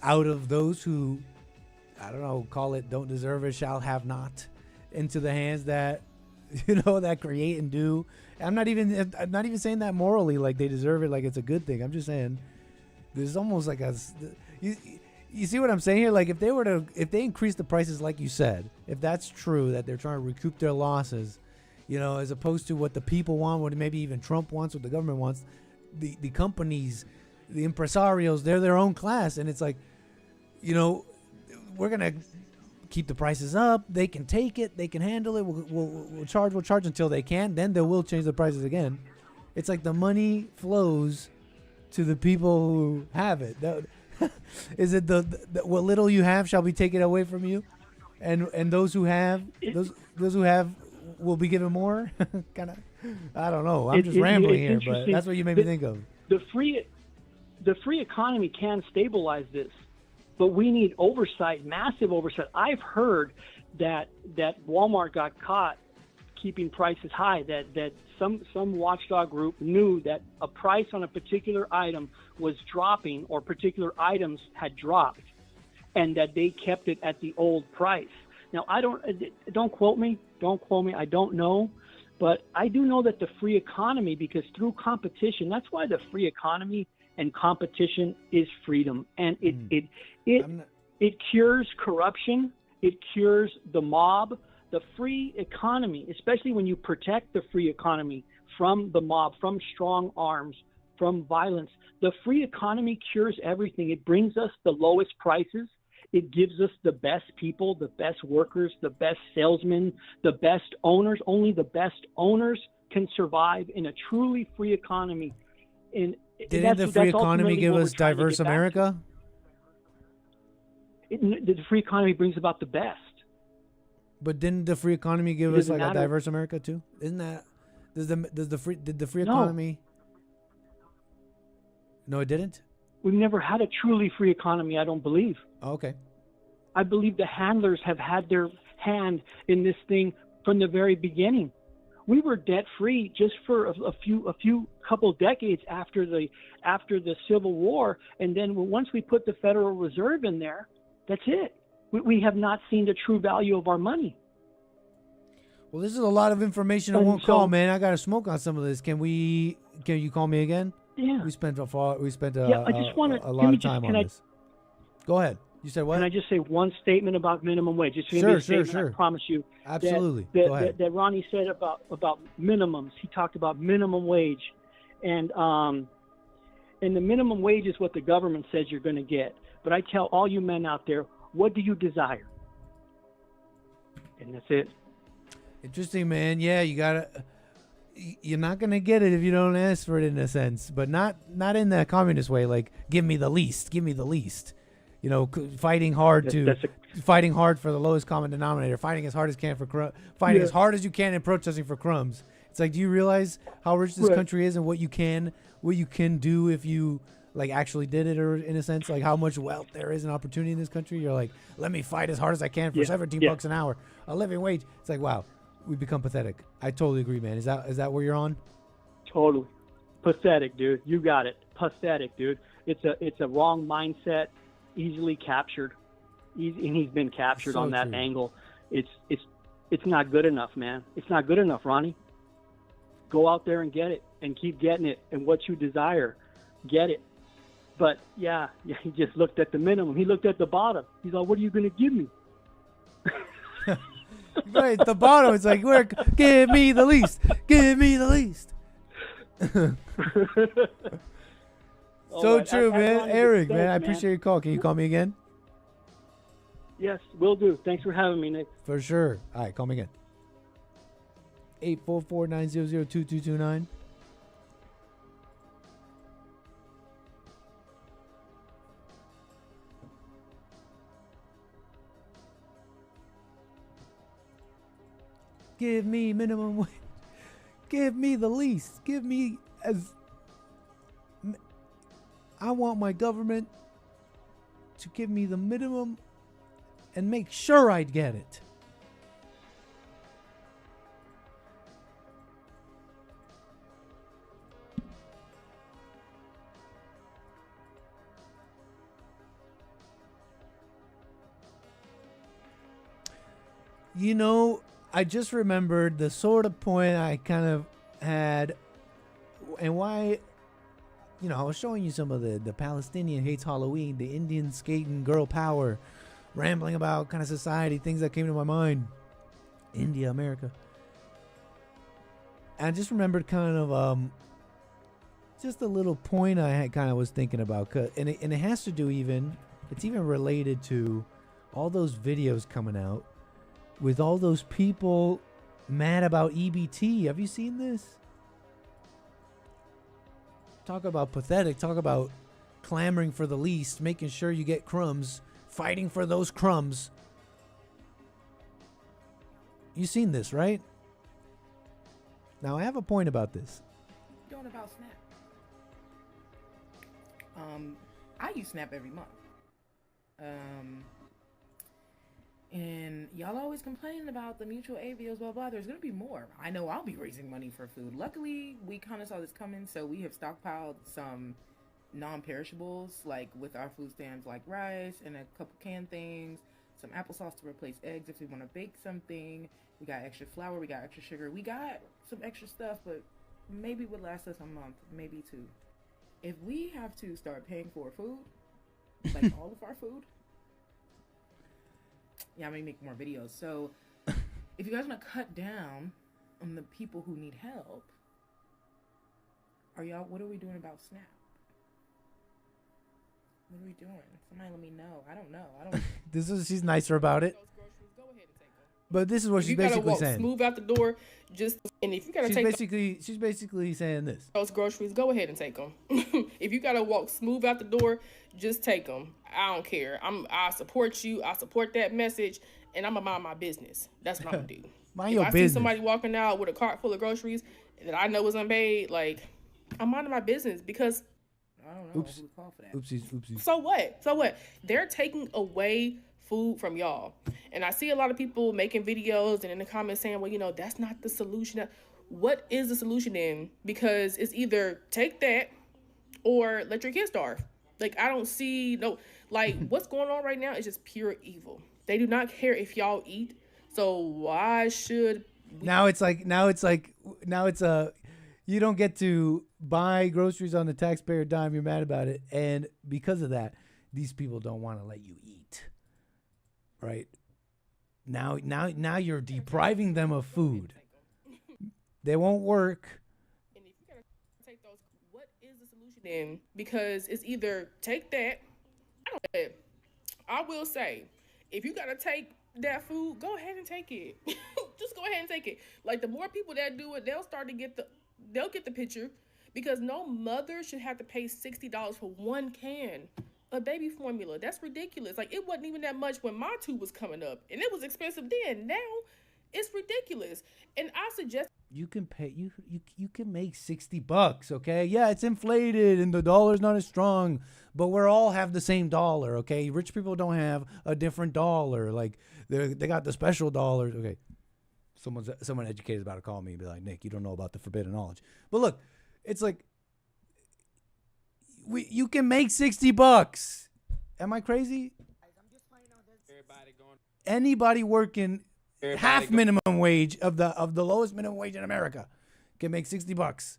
out of those who, I don't know, call it don't deserve it, shall have not, into the hands that, that create and do. I'm not even saying that morally, like they deserve it, like it's a good thing. I'm just saying there's almost like you see what I'm saying here? Like if they increase the prices, like you said, if that's true, that they're trying to recoup their losses, as opposed to what the people want, what maybe even Trump wants, what the government wants, the companies, the impresarios, they're their own class. And it's like, we're going to keep the prices up. They can take it. They can handle it. We'll charge until they can. Then they will change the prices again. It's like the money flows to the people who have it. Is it the what little you have shall be taken away from you, and those who have will be given more? Kind of, I don't know. I'm just rambling here, but that's what you made me think of. The free economy can stabilize this, but we need oversight, massive oversight. I've heard that Walmart got caught keeping prices high, that some watchdog group knew that a price on a particular item was dropping or particular items had dropped, and that they kept it at the old price. Now, don't quote me, I don't know, but I do know that the free economy, because through competition, that's why the free economy and competition is freedom, and it cures corruption, it cures the mob. The free economy, especially when you protect the free economy from the mob, from strong arms, from violence, the free economy cures everything. It brings us the lowest prices. It gives us the best people, the best workers, the best salesmen, the best owners. Only the best owners can survive in a truly free economy. And didn't the free economy give us diverse America? The free economy brings about the best. But didn't the free economy give us like a diverse America too? Isn't that did the free economy? No, it didn't. We've never had a truly free economy, I don't believe. Oh, okay. I believe the handlers have had their hand in this thing from the very beginning. We were debt free just for a few couple decades after the Civil War, and then once we put the Federal Reserve in there, that's it. We have not seen the true value of our money. Well, this is a lot of information I won't call, man. I got to smoke on some of this. Can you call me again? Yeah. We spent a I just lot of time on this. Go ahead. You said what? Can I just say one statement about minimum wage? It's Sure. I promise you. Absolutely. Go ahead. That Ronnie said about minimums. He talked about minimum wage, and the minimum wage is what the government says you're going to get. But I tell all you men out there, what do you desire? And that's it. Interesting, man. Yeah, you're not gonna get it if you don't ask for it, in a sense, but not in the communist way. Like, give me the least. You know, fighting hard for the lowest common denominator, fighting as hard as can for fighting as hard as you can and protesting for crumbs. It's like, do you realize how rich this country is and what you can do if you like actually did it, or in a sense, like how much wealth there is and opportunity in this country? You're like, let me fight as hard as I can for 17 bucks an hour, a living wage. It's like, wow, we become pathetic. I totally agree, man. Is that where you're on? Totally. Pathetic, dude. You got it. Pathetic, dude. It's a wrong mindset, easily captured. And he's been captured on that angle. It's not good enough, man. It's not good enough, Ronnie. Go out there and get it, and keep getting it, and what you desire, get it. But yeah, he just looked at the minimum. He looked at the bottom. He's like, what are you going to give me? Right, the bottom. It's like, give me the least. Give me the least. So right. True, man. Eric, man, I appreciate your call. Can you call me again? Yes, will do. Thanks for having me, Nick. For sure. All right, call me again. 844-900-2229. Give me minimum wage. Give me the least. Give me as. I want my government to give me the minimum and make sure I'd get it. You know, I just remembered the sort of point I kind of had, and why, you know, I was showing you some of the Palestinian hates Halloween, the Indian skating girl power, rambling about kind of society, things that came to my mind. India, America. And I just remembered kind of just a little point I had kind of was thinking about, and it has to do it's even related to all those videos coming out with all those people mad about EBT. Have you seen this? Talk about pathetic. Talk about clamoring for the least, making sure you get crumbs, fighting for those crumbs. You seen this, right? Now, I have a point about this. Going about Snap. I use Snap every month. And y'all always complaining about the mutual aid videos, blah, blah. There's going to be more. I know I'll be raising money for food. Luckily, we kind of saw this coming, so we have stockpiled some non-perishables, like with our food stamps, like rice and a couple canned things, some applesauce to replace eggs if we want to bake something. We got extra flour, we got extra sugar, we got some extra stuff, but maybe would last us a month, maybe two. If we have to start paying for food, like all of our food, yeah, I may make more videos. So if you guys want to cut down on the people who need help, what are we doing about SNAP? What are we doing? Somebody let me know. I don't know. She's nicer about it. Go ahead and take them. But this is what If she's you gotta basically walk saying. smooth out the door, and if you gotta She's basically saying this. those groceries, go ahead and take them. If you gotta walk smooth out the door, just take them. I don't care. I support you. I support that message, and I'm gonna mind my business. That's what I'm gonna do. Mind if your I business. see somebody walking out with a cart full of groceries that I know is unpaid, like, I'm minding my business because I don't know. Oops. Who called for that? Oopsies. so what? So what? They're taking away food from y'all. And I see a lot of people making videos and in the comments saying, well, that's not the solution. What is the solution then? Because it's either take that or let your kids starve. Like, I don't see what's going on right now is just pure evil. They do not care if y'all eat. So why should Now it's you don't get to buy groceries on the taxpayer dime. You're mad about it, and because of that, these people don't want to let you eat. Right? Now you're depriving them of food. They won't work. And if you gotta take those, what is the solution then? Because it's either take that. I will say, if you gotta take that food, go ahead and take it. Just go ahead and take it. Like, the more people that do it, they'll get the picture. Because no mother should have to pay $60 for one can of baby formula. That's ridiculous. Like, it wasn't even that much when my tube was coming up, and it was expensive then. Now it's ridiculous. And I suggest You can pay you can make $60, okay? Yeah, it's inflated and the dollar's not as strong, but we all have the same dollar, okay? Rich people don't have a different dollar. Like, they got the special dollars. Okay. Someone educated is about to call me and be like, Nick, you don't know about the forbidden knowledge. But look, it's like you can make $60. Am I crazy? Anybody working half minimum wage of the lowest minimum wage in America can make $60.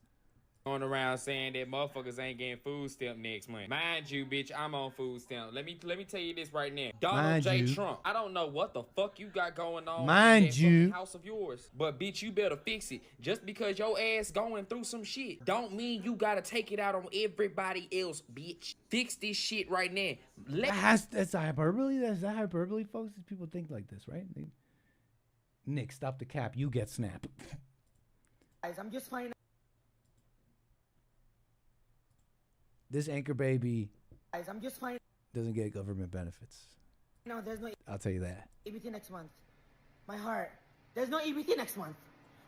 Going around saying that motherfuckers ain't getting food stamp next month. Mind you, bitch, I'm on food stamp. Let me tell you this right now. Donald J. Trump, I don't know what the fuck you got going on in that fucking house of yours, but bitch, you better fix it. Just because your ass going through some shit don't mean you gotta take it out on everybody else, bitch. Fix this shit right now. That's hyperbole. That's hyperbole, folks. People think like this, right? Nick, stop the cap. You get Snap. Guys, I'm just finding. This anchor baby Guys, I'm just finding. doesn't get government benefits. No, there's no I'll tell you that. EBT next month. My heart. There's no EBT next month.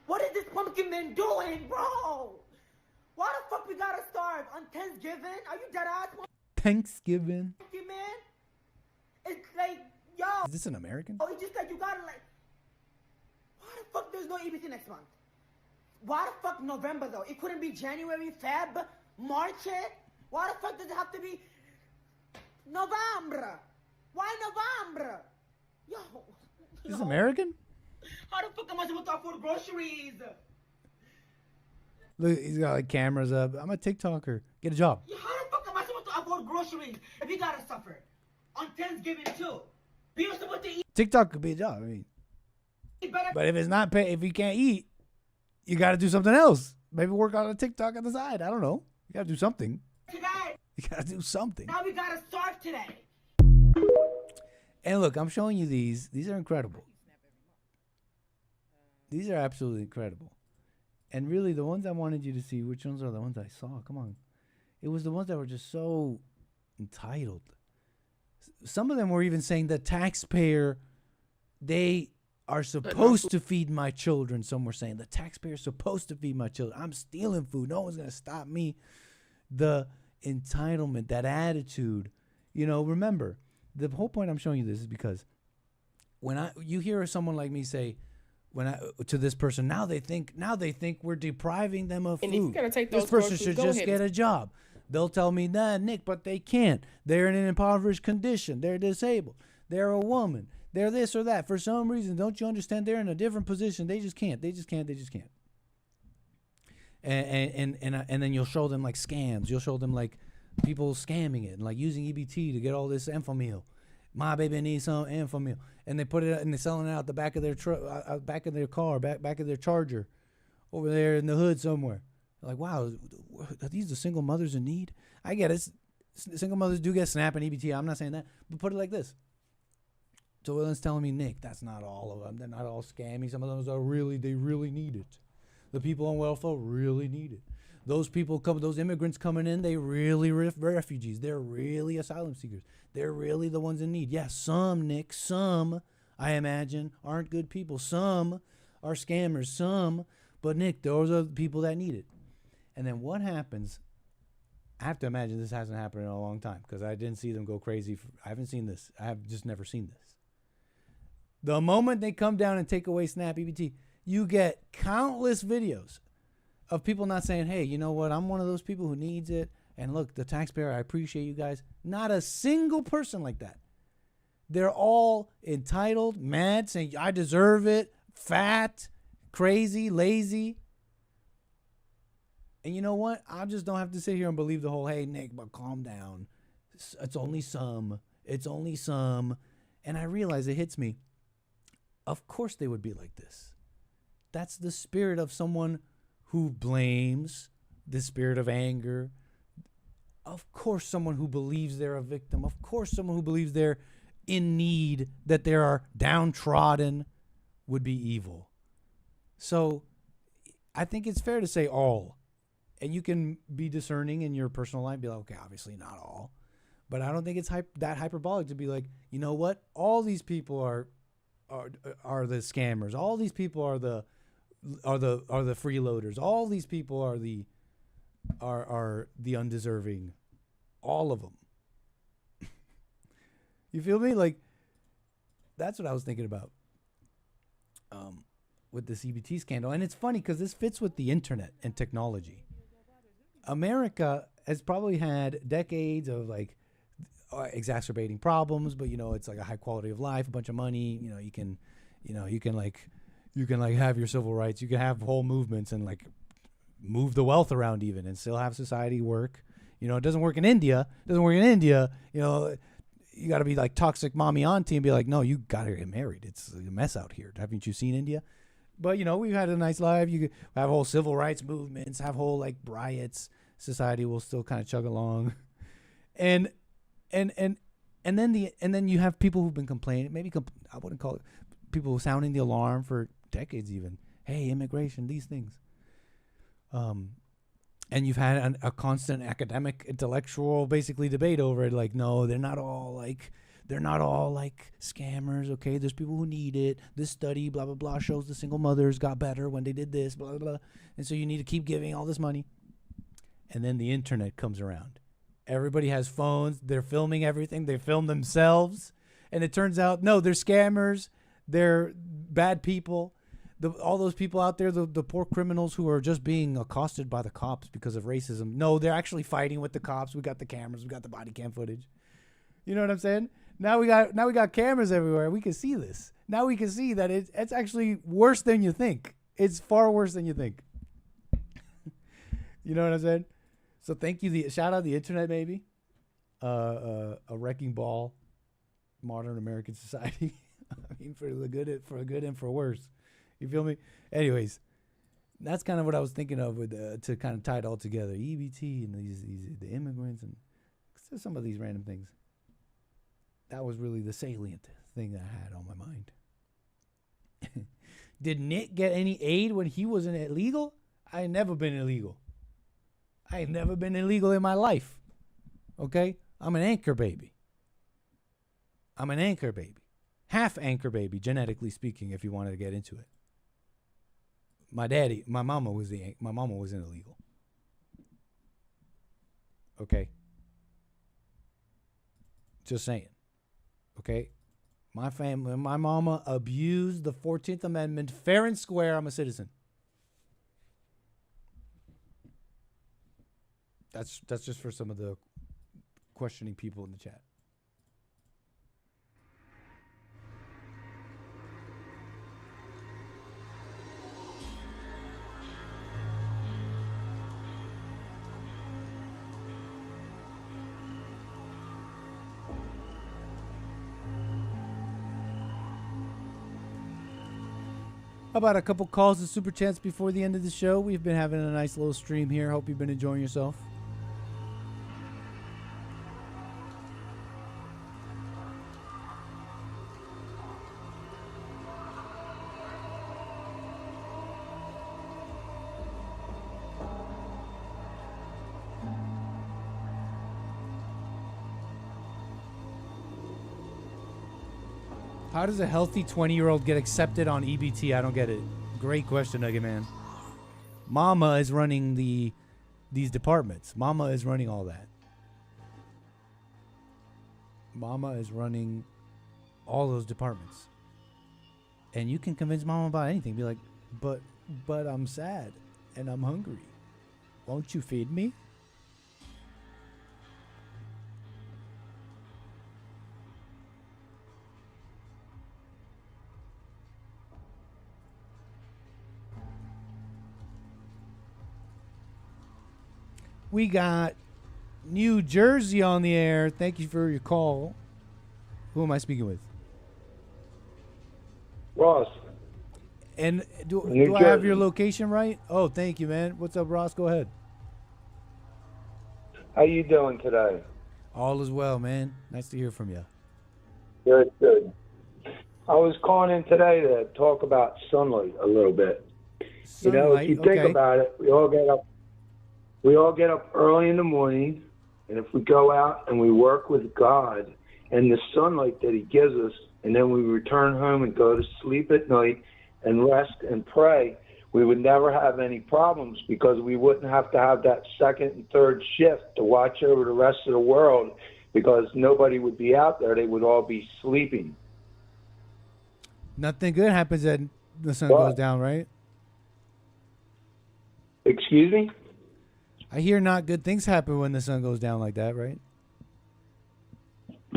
What is this pumpkin man doing, bro? Why the fuck we gotta starve on Thanksgiving? Are you dead ass? Thanksgiving. Pumpkin man? It's like, yo. Is this an American? Oh, it's just like you gotta like. Why the fuck there's no EBT next month? Why the fuck November though? It couldn't be January, Feb, March yet? Why the fuck does it have to be November? Why November? Yo. Is this American? How the fuck am I supposed to afford groceries? Look, he's got like cameras up. I'm a TikToker. Get a job. Yo, how the fuck am I supposed to afford groceries if you gotta suffer? On Thanksgiving too. You're supposed to eat TikTok could be a job. I mean, better. but if it's not pay, if you can't eat, you got to do something else. Maybe work on a TikTok on the side. I don't know. You got to do something. Today. You got to do something. Now we gotta starve today. And look, I'm showing you these. These are incredible. These are absolutely incredible. And really, the ones I wanted you to see, which ones are the ones I saw? Come on. It was the ones that were just so entitled. Some of them were even saying the taxpayer, they are supposed to feed my children. Some were saying the taxpayer's supposed to feed my children. I'm stealing food. No one's going to stop me. The entitlement, that attitude. Remember, the whole point I'm showing you this is because when you hear someone like me say, to this person, now they think we're depriving them of food. And if you're gonna take those this person groceries, should go just ahead get and- a job. They'll tell me, nah, Nick, but they can't. They're in an impoverished condition. They're disabled. They're a woman. They're this or that. For some reason, don't you understand? They're in a different position. They just can't. They just can't. And then you'll show them like scams. You'll show them like people scamming it and like using EBT to get all this Enfamil. My baby needs some Enfamil, and they put it and they're selling it out the back of their back of their car, back of their Charger, over there in the hood somewhere. Like, wow, are these the single mothers in need? I get it. Single mothers do get SNAP and EBT. I'm not saying that, but put it like this. So Willen's telling me, Nick, that's not all of them. They're not all scammy. Some of those they really need it. The people on welfare really need it. Those immigrants coming in, they really refugees. They're really asylum seekers. They're really the ones in need. Yes, some, Nick, some, I imagine, aren't good people. Some are scammers. Some, but Nick, those are the people that need it. And then what happens? I have to imagine this hasn't happened in a long time because I didn't see them go crazy. I haven't seen this. I have just never seen this. The moment they come down and take away SNAP EBT, you get countless videos of people not saying, hey, you know what? I'm one of those people who needs it. And look, the taxpayer, I appreciate you guys. Not a single person like that. They're all entitled, mad, saying, I deserve it, fat, crazy, lazy. And you know what? I just don't have to sit here and believe the whole, hey, Nick, but calm down. It's only some. It's only some. And I realize it hits me. Of course they would be like this. That's the spirit of someone who blames, the spirit of anger. Of course someone who believes they're a victim. Of course someone who believes they're in need, that they are downtrodden, would be evil. So I think it's fair to say all. And you can be discerning in your personal life, be like, okay, obviously not all. But I don't think it's that hyperbolic to be like, you know what? All these people are the scammers. All these people are the freeloaders. All these people are the undeserving. All of them. You feel me? Like, that's what I was thinking about with the CBT scandal. And it's funny because this fits with the internet and technology. America has probably had decades of like exacerbating problems, but it's like a high quality of life, a bunch of money. You can have your civil rights. You can have whole movements and like move the wealth around even and still have society work. It doesn't work in India. You got to be like toxic mommy auntie and be like, no, you got to get married. It's a mess out here. Haven't you seen India? But we've had a nice life. You have whole civil rights movements, have whole like riots. Society will still kind of chug along, and then you have people who've been complaining. Maybe I wouldn't call it people sounding the alarm for decades. Even, hey, immigration, these things. And you've had a constant academic, intellectual, basically debate over it. Like, no, they're not all like scammers. Okay, there's people who need it. This study, blah blah blah, shows the single mothers got better when they did this, blah blah blah. And so you need to keep giving all this money. And then the internet comes around. Everybody has phones. They're filming everything. They film themselves, and it turns out no, they're scammers. They're bad people. All those people out there, the poor criminals who are just being accosted by the cops because of racism. No, they're actually fighting with the cops. We got the cameras. We got the body cam footage. You know what I'm saying? Now we got cameras everywhere. We can see this. Now we can see that it's actually worse than you think. It's far worse than you think. You know what I'm saying? So thank you. Shout out the internet, maybe. A wrecking ball, modern American society. I mean, for good and for worse. You feel me? Anyways, that's kind of what I was thinking of with to kind of tie it all together. EBT and the immigrants and some of these random things. That was really the salient thing that I had on my mind. Did Nick get any aid when he was illegal? I ain't never been illegal. I ain't never been illegal in my life. Okay? I'm an anchor baby. Half anchor baby, genetically speaking, if you wanted to get into it. My mama wasn't illegal. Okay? Just saying. Okay? My family, my mama abused the 14th Amendment fair and square. I'm a citizen. That's just for some of the questioning people in the chat. How about a couple calls to Super Chats before the end of the show? We've been having a nice little stream here. Hope you've been enjoying yourself. How does a healthy 20-year-old get accepted on EBT? I don't get it. Great question, Nugget Man. Mama is running these departments. Mama is running all that. Mama is running all those departments. And you can convince Mama about anything. Be like, but I'm sad and I'm hungry. Won't you feed me? We got New Jersey on the air. Thank you for your call. Who am I speaking with? Ross. And do I have your location right? Oh, thank you, man. What's up, Ross? Go ahead. How you doing today? All is well, man. Nice to hear from you. Good, good. I was calling in today to talk about sunlight a little bit. Sunlight, you know, if you think about it, we all get up early in the morning, and if we go out and we work with God and the sunlight that he gives us, and then we return home and go to sleep at night and rest and pray, we would never have any problems because we wouldn't have to have that second and third shift to watch over the rest of the world because nobody would be out there. They would all be sleeping. Nothing good happens as the sun goes down, right? Excuse me? I hear not good things happen when the sun goes down like that, right?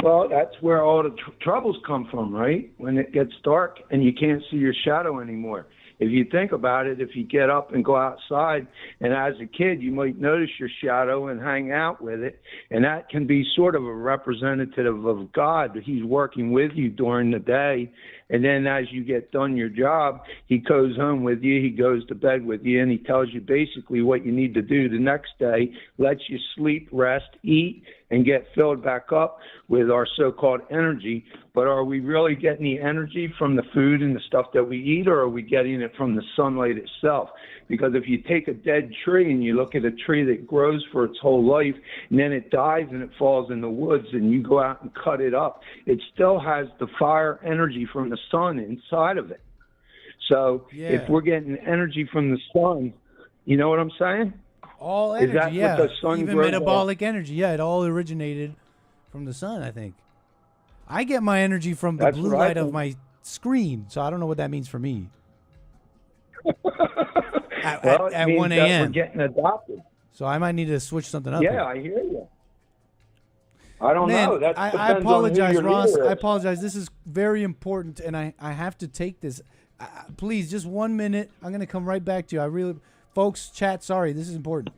Well, that's where all the troubles come from, right? When it gets dark and you can't see your shadow anymore. If you think about it, if you get up and go outside, and as a kid, you might notice your shadow and hang out with it, and that can be sort of a representative of God. He's working with you during the day, and then as you get done your job, he goes home with you, he goes to bed with you, and he tells you basically what you need to do the next day, lets you sleep, rest, eat, and get filled back up with our so-called energy. But are we really getting the energy from the food and the stuff that we eat, or are we getting it from the sunlight itself? Because if you take a dead tree and you look at a tree that grows for its whole life, and then it dies and it falls in the woods, and you go out and cut it up, it still has the fire energy from the sun inside of it. So if we're getting energy from the sun, you know what I'm saying? All energy, is that yeah. what the sun Even grows metabolic energy, yeah. It all originated from the sun, I think. I get my energy from the blue light of my screen, so I don't know what that means for me. at 1 a.m. We're getting adopted. So I might need to switch something up. Yeah, here. I hear you. I don't Man, know. That I apologize, Ross. I apologize. This is very important, and I have to take this. Please, just 1 minute. I'm going to come right back to you. Folks, chat, sorry. This is important.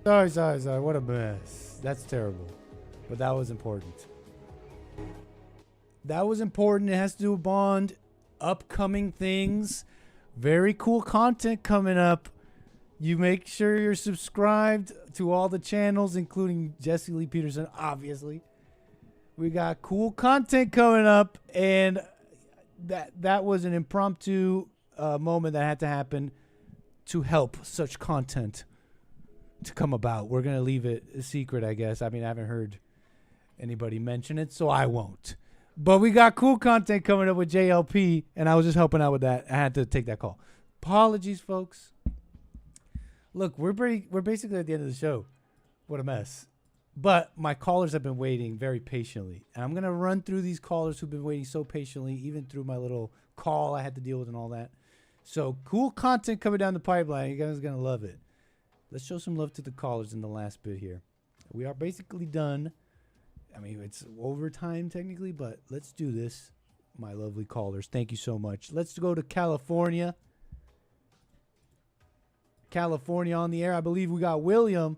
Sorry. What a mess. That's terrible. But that was important. That was important. It has to do with Bond. Upcoming things. Very cool content coming up. You make sure you're subscribed to all the channels, including Jesse Lee Peterson, obviously. We got cool content coming up, and that was an impromptu moment that had to happen to help such content to come about. We're going to leave it a secret, I guess. I mean, I haven't heard anybody mention it, so I won't. But we got cool content coming up with JLP, and I was just helping out with that. I had to take that call. Apologies, folks. Look, we're basically at the end of the show. What a mess. But my callers have been waiting very patiently. And I'm going to run through these callers who've been waiting so patiently, even through my little call I had to deal with and all that. So cool content coming down the pipeline. You guys are going to love it. Let's show some love to the callers in the last bit here. We are basically done. I mean, it's overtime technically, but let's do this. My lovely callers, thank you so much. Let's go to California. California on the air. I believe we got William.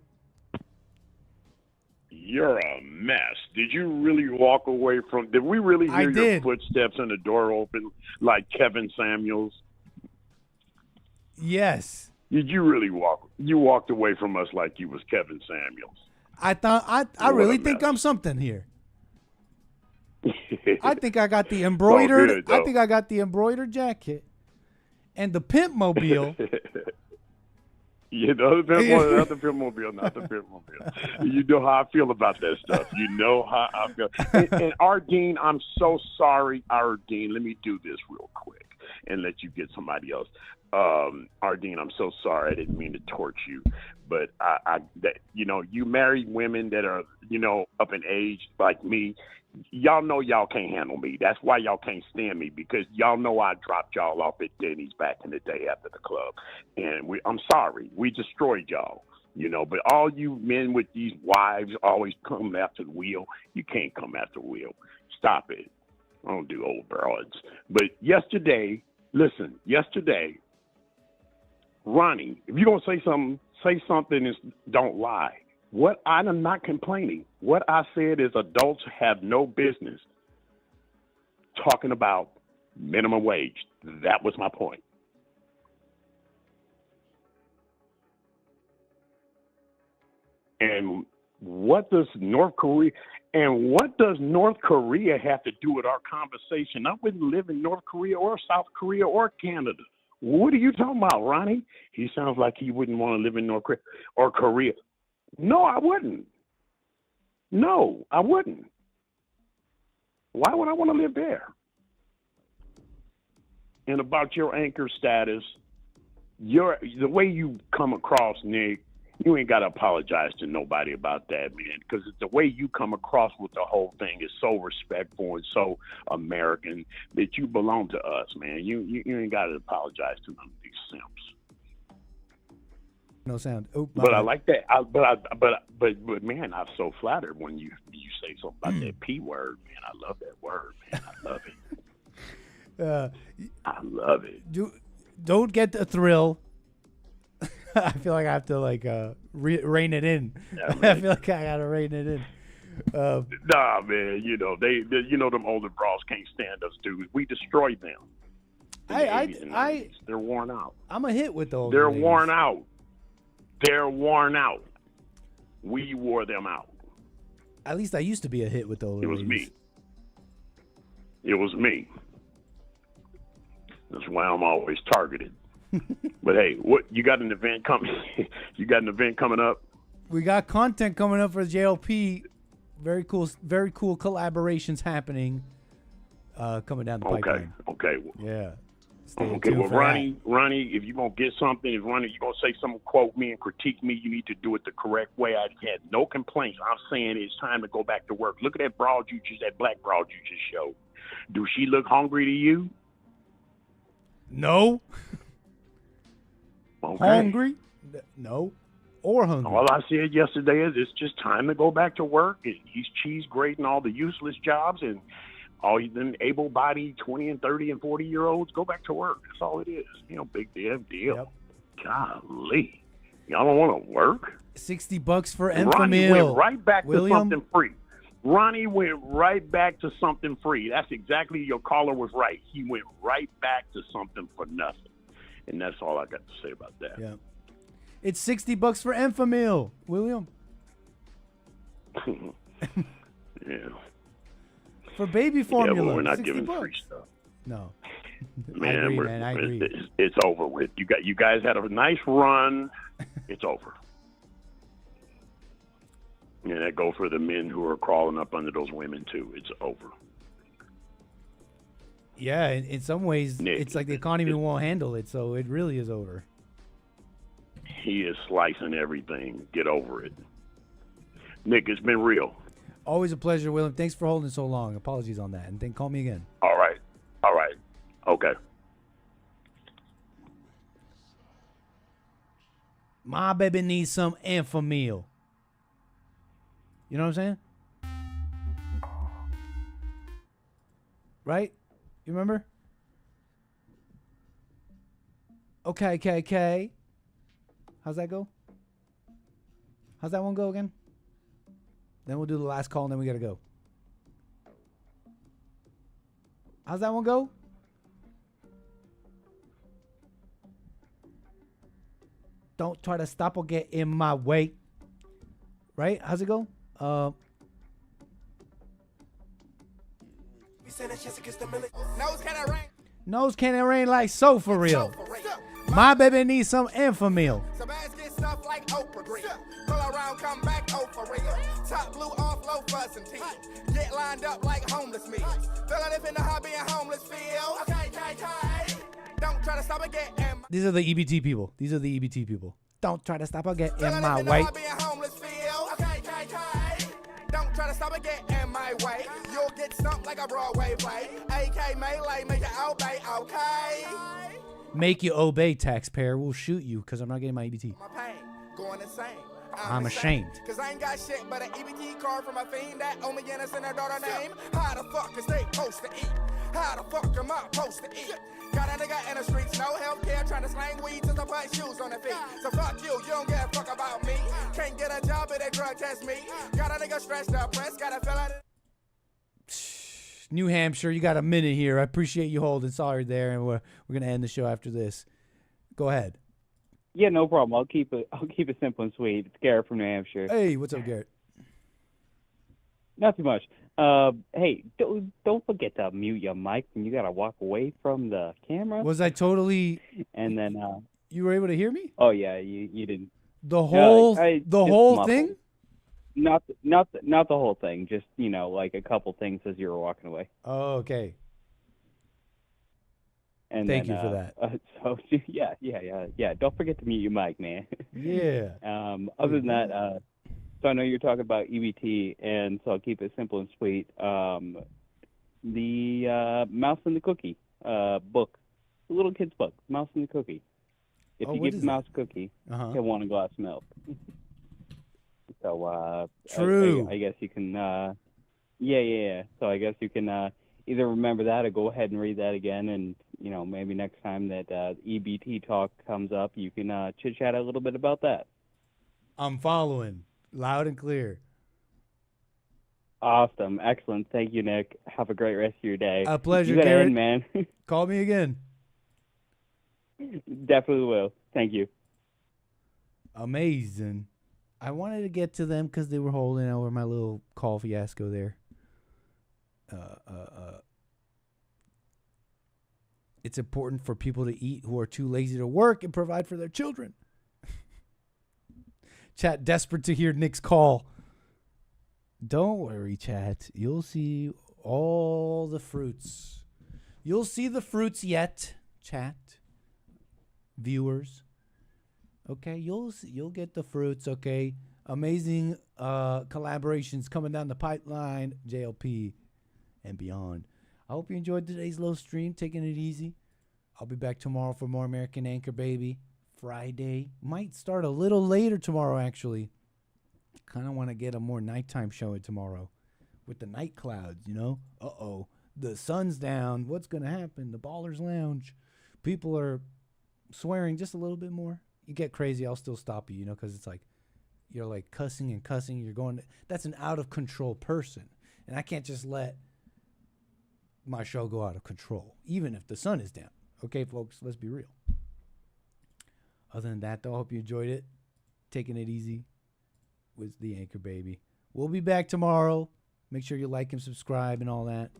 You're a mess. Did you really walk away from? Did we really hear your footsteps and the door open like Kevin Samuels? Yes. Did you really walk? You walked away from us like you was Kevin Samuels. I thought I really think I'm something here. I think I got the embroidered. I think I got the embroidered jacket and the pimp mobile. You know, not the Pimp-mobile. You know how I feel about that stuff. You know how I feel. And Ardeen, I'm so sorry, Ardeen. Let me do this real quick and let you get somebody else. Ardeen, I'm so sorry. I didn't mean to torch you, but you married women that are, up in age like me. Y'all know y'all can't handle me. That's why y'all can't stand me, because y'all know I dropped y'all off at Denny's back in the day after the club. And I'm sorry. We destroyed y'all, but all you men with these wives always come after the wheel. You can't come after the wheel. Stop it. I don't do old broads. But yesterday, Ronnie, if you're going to say something and don't lie. I'm not complaining. What I said is adults have no business talking about minimum wage. That was my point. And what does North Korea have to do with our conversation? I wouldn't live in North Korea or South Korea or Canada. What are you talking about, Ronnie? He sounds like he wouldn't want to live in North Korea or Korea. No, I wouldn't. Why would I want to live there? And about your anchor status, the way you come across, Nick, you ain't got to apologize to nobody about that, man, because the way you come across with the whole thing is so respectful and so American that you belong to us, man. You ain't got to apologize to none of these simps. No sound. Oh, but I like that. But man, I'm so flattered when you say something about that P word, man. I love that word, man. I love it. I love it. Don't get the thrill. I feel like I have to rein it in. Yeah, I feel like I gotta rein it in. Nah, man. They them older bras can't stand us, dudes. We destroyed them. They're worn out. I'm a hit with the older They're ladies. worn out. They're worn out. We wore them out. At least I used to be a hit with the older ladies. It was me. That's why I'm always targeted. But hey, what you got an event coming? You got an event coming up? We got content coming up for the JLP. Very cool collaborations happening. Coming down the pipeline. Okay. Yeah. Okay, well, Ronnie, if you're going to get something, if you're going to say something, quote me and critique me, you need to do it the correct way. I had no complaints. I'm saying it's time to go back to work. Look at that that black broad you just showed. Do she look hungry to you? No. Okay. Hungry? No. Or hungry. All I said yesterday is it's just time to go back to work. He's cheese grating all the useless jobs, and all them able-bodied 20 and 30 and 40-year-olds go back to work. That's all it is. Big damn deal. Yep. Golly. Y'all don't want to work? $60 for Ronnie Enfamil. went right back William? to something free. Ronnie went right back to something free. That's exactly, your caller was right. He went right back to something for nothing. And that's all I got to say about that. Yeah. It's $60 for Enfamil, William. Yeah. For baby formula. Yeah, but we're not $60. giving free stuff. No. Man, I agree. It's over with. You guys had a nice run. It's over. And that goes for the men who are crawling up under those women too. It's over. Yeah, in some ways, Nick, it's like the economy won't handle it, so it really is over. He is slicing everything. Get over it. Nick, it's been real. Always a pleasure, William. Thanks for holding so long. Apologies on that. And then call me again. All right. Okay. My baby needs some Enfamil. You know what I'm saying? Right? You remember? Okay. How's that go? How's that one go again? Then we'll do the last call and then we gotta go. How's that one go? Don't try to stop or get in my way. Right? How's it go? Nose can't rain like so for real. My baby needs some Enfamil. So bags get stuff like Oprah Green. Pull around, come back, oh for real. Top blue off, low fuzz and teeth. Get lined up like homeless meals. Feel like if in the hobby and homeless feel. Okay. Don't try to stop or get in. These are the EBT people. Don't try to stop or get in my way. Okay. Don't try to stop or get in my way. You'll get stumped like a Broadway play. AK melee, make it obey, okay? Make you obey, taxpayer. We'll shoot you because I'm not getting my EBT. My pain, going insane. I'm ashamed. Cause I ain't got shit but an EBT card from a fiend that owe me innocent her daughter name. How the fuck is they supposed to eat? How the fuck am I supposed to eat? Got a nigga in the streets, no health care, trying to slang weed since I put shoes on their feet. So fuck you don't give a fuck about me. Can't get a job if they drug test me. Got a nigga stressed up, press, gotta fill out it. New Hampshire, you got a minute here. I appreciate you holding. Sorry there, and we're gonna end the show after this. Go ahead. Yeah, no problem. I'll keep it simple and sweet. It's Garrett from New Hampshire. Hey, what's up, Garrett? Not too much. Hey, don't forget to mute your mic when you gotta walk away from the camera. Was I totally? And then you were able to hear me? Oh yeah, you didn't. The whole the whole muffled. thing? Not the whole thing. Just like a couple things as you were walking away. Oh, okay. And Thank then, you for that. So yeah. Don't forget to mute your mic, man. Yeah. Other than that, so I know you're talking about EBT, and so I'll keep it simple and sweet. The Mouse and the Cookie book, the little kid's book, Mouse and the Cookie. If you give the mouse a cookie, he'll want a glass of milk. So true. I guess you can. Yeah. So I guess you can either remember that or go ahead and read that again, and maybe next time that EBT talk comes up, you can chit chat a little bit about that. I'm following loud and clear. Awesome, excellent. Thank you, Nick. Have a great rest of your day. A pleasure, you gotta Garrett. end, man. Call me again. Definitely will. Thank you. Amazing. I wanted to get to them because they were holding over my little call fiasco there. It's important for people to eat who are too lazy to work and provide for their children. Chat, desperate to hear Nick's call. Don't worry, chat. You'll see all the fruits. You'll see the fruits yet, chat. Viewers. Okay, you'll get the fruits, okay? Amazing collaborations coming down the pipeline, JLP and beyond. I hope you enjoyed today's little stream, taking it easy. I'll be back tomorrow for more American Anchor, baby. Friday. Might start a little later tomorrow, actually. Kind of want to get a more nighttime show tomorrow with the night clouds, Uh-oh. The sun's down. What's going to happen? The Ballers Lounge. People are swearing just a little bit more. You get crazy, I'll still stop you, because it's like, you're like cussing and cussing. You're going. That's an out of control person, and I can't just let my show go out of control, even if the sun is down. Okay, folks, let's be real. Other than that, though, I hope you enjoyed it. Taking it easy with the Anchor Baby. We'll be back tomorrow. Make sure you like and subscribe and all that.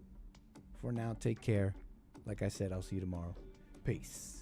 For now, take care. Like I said, I'll see you tomorrow. Peace.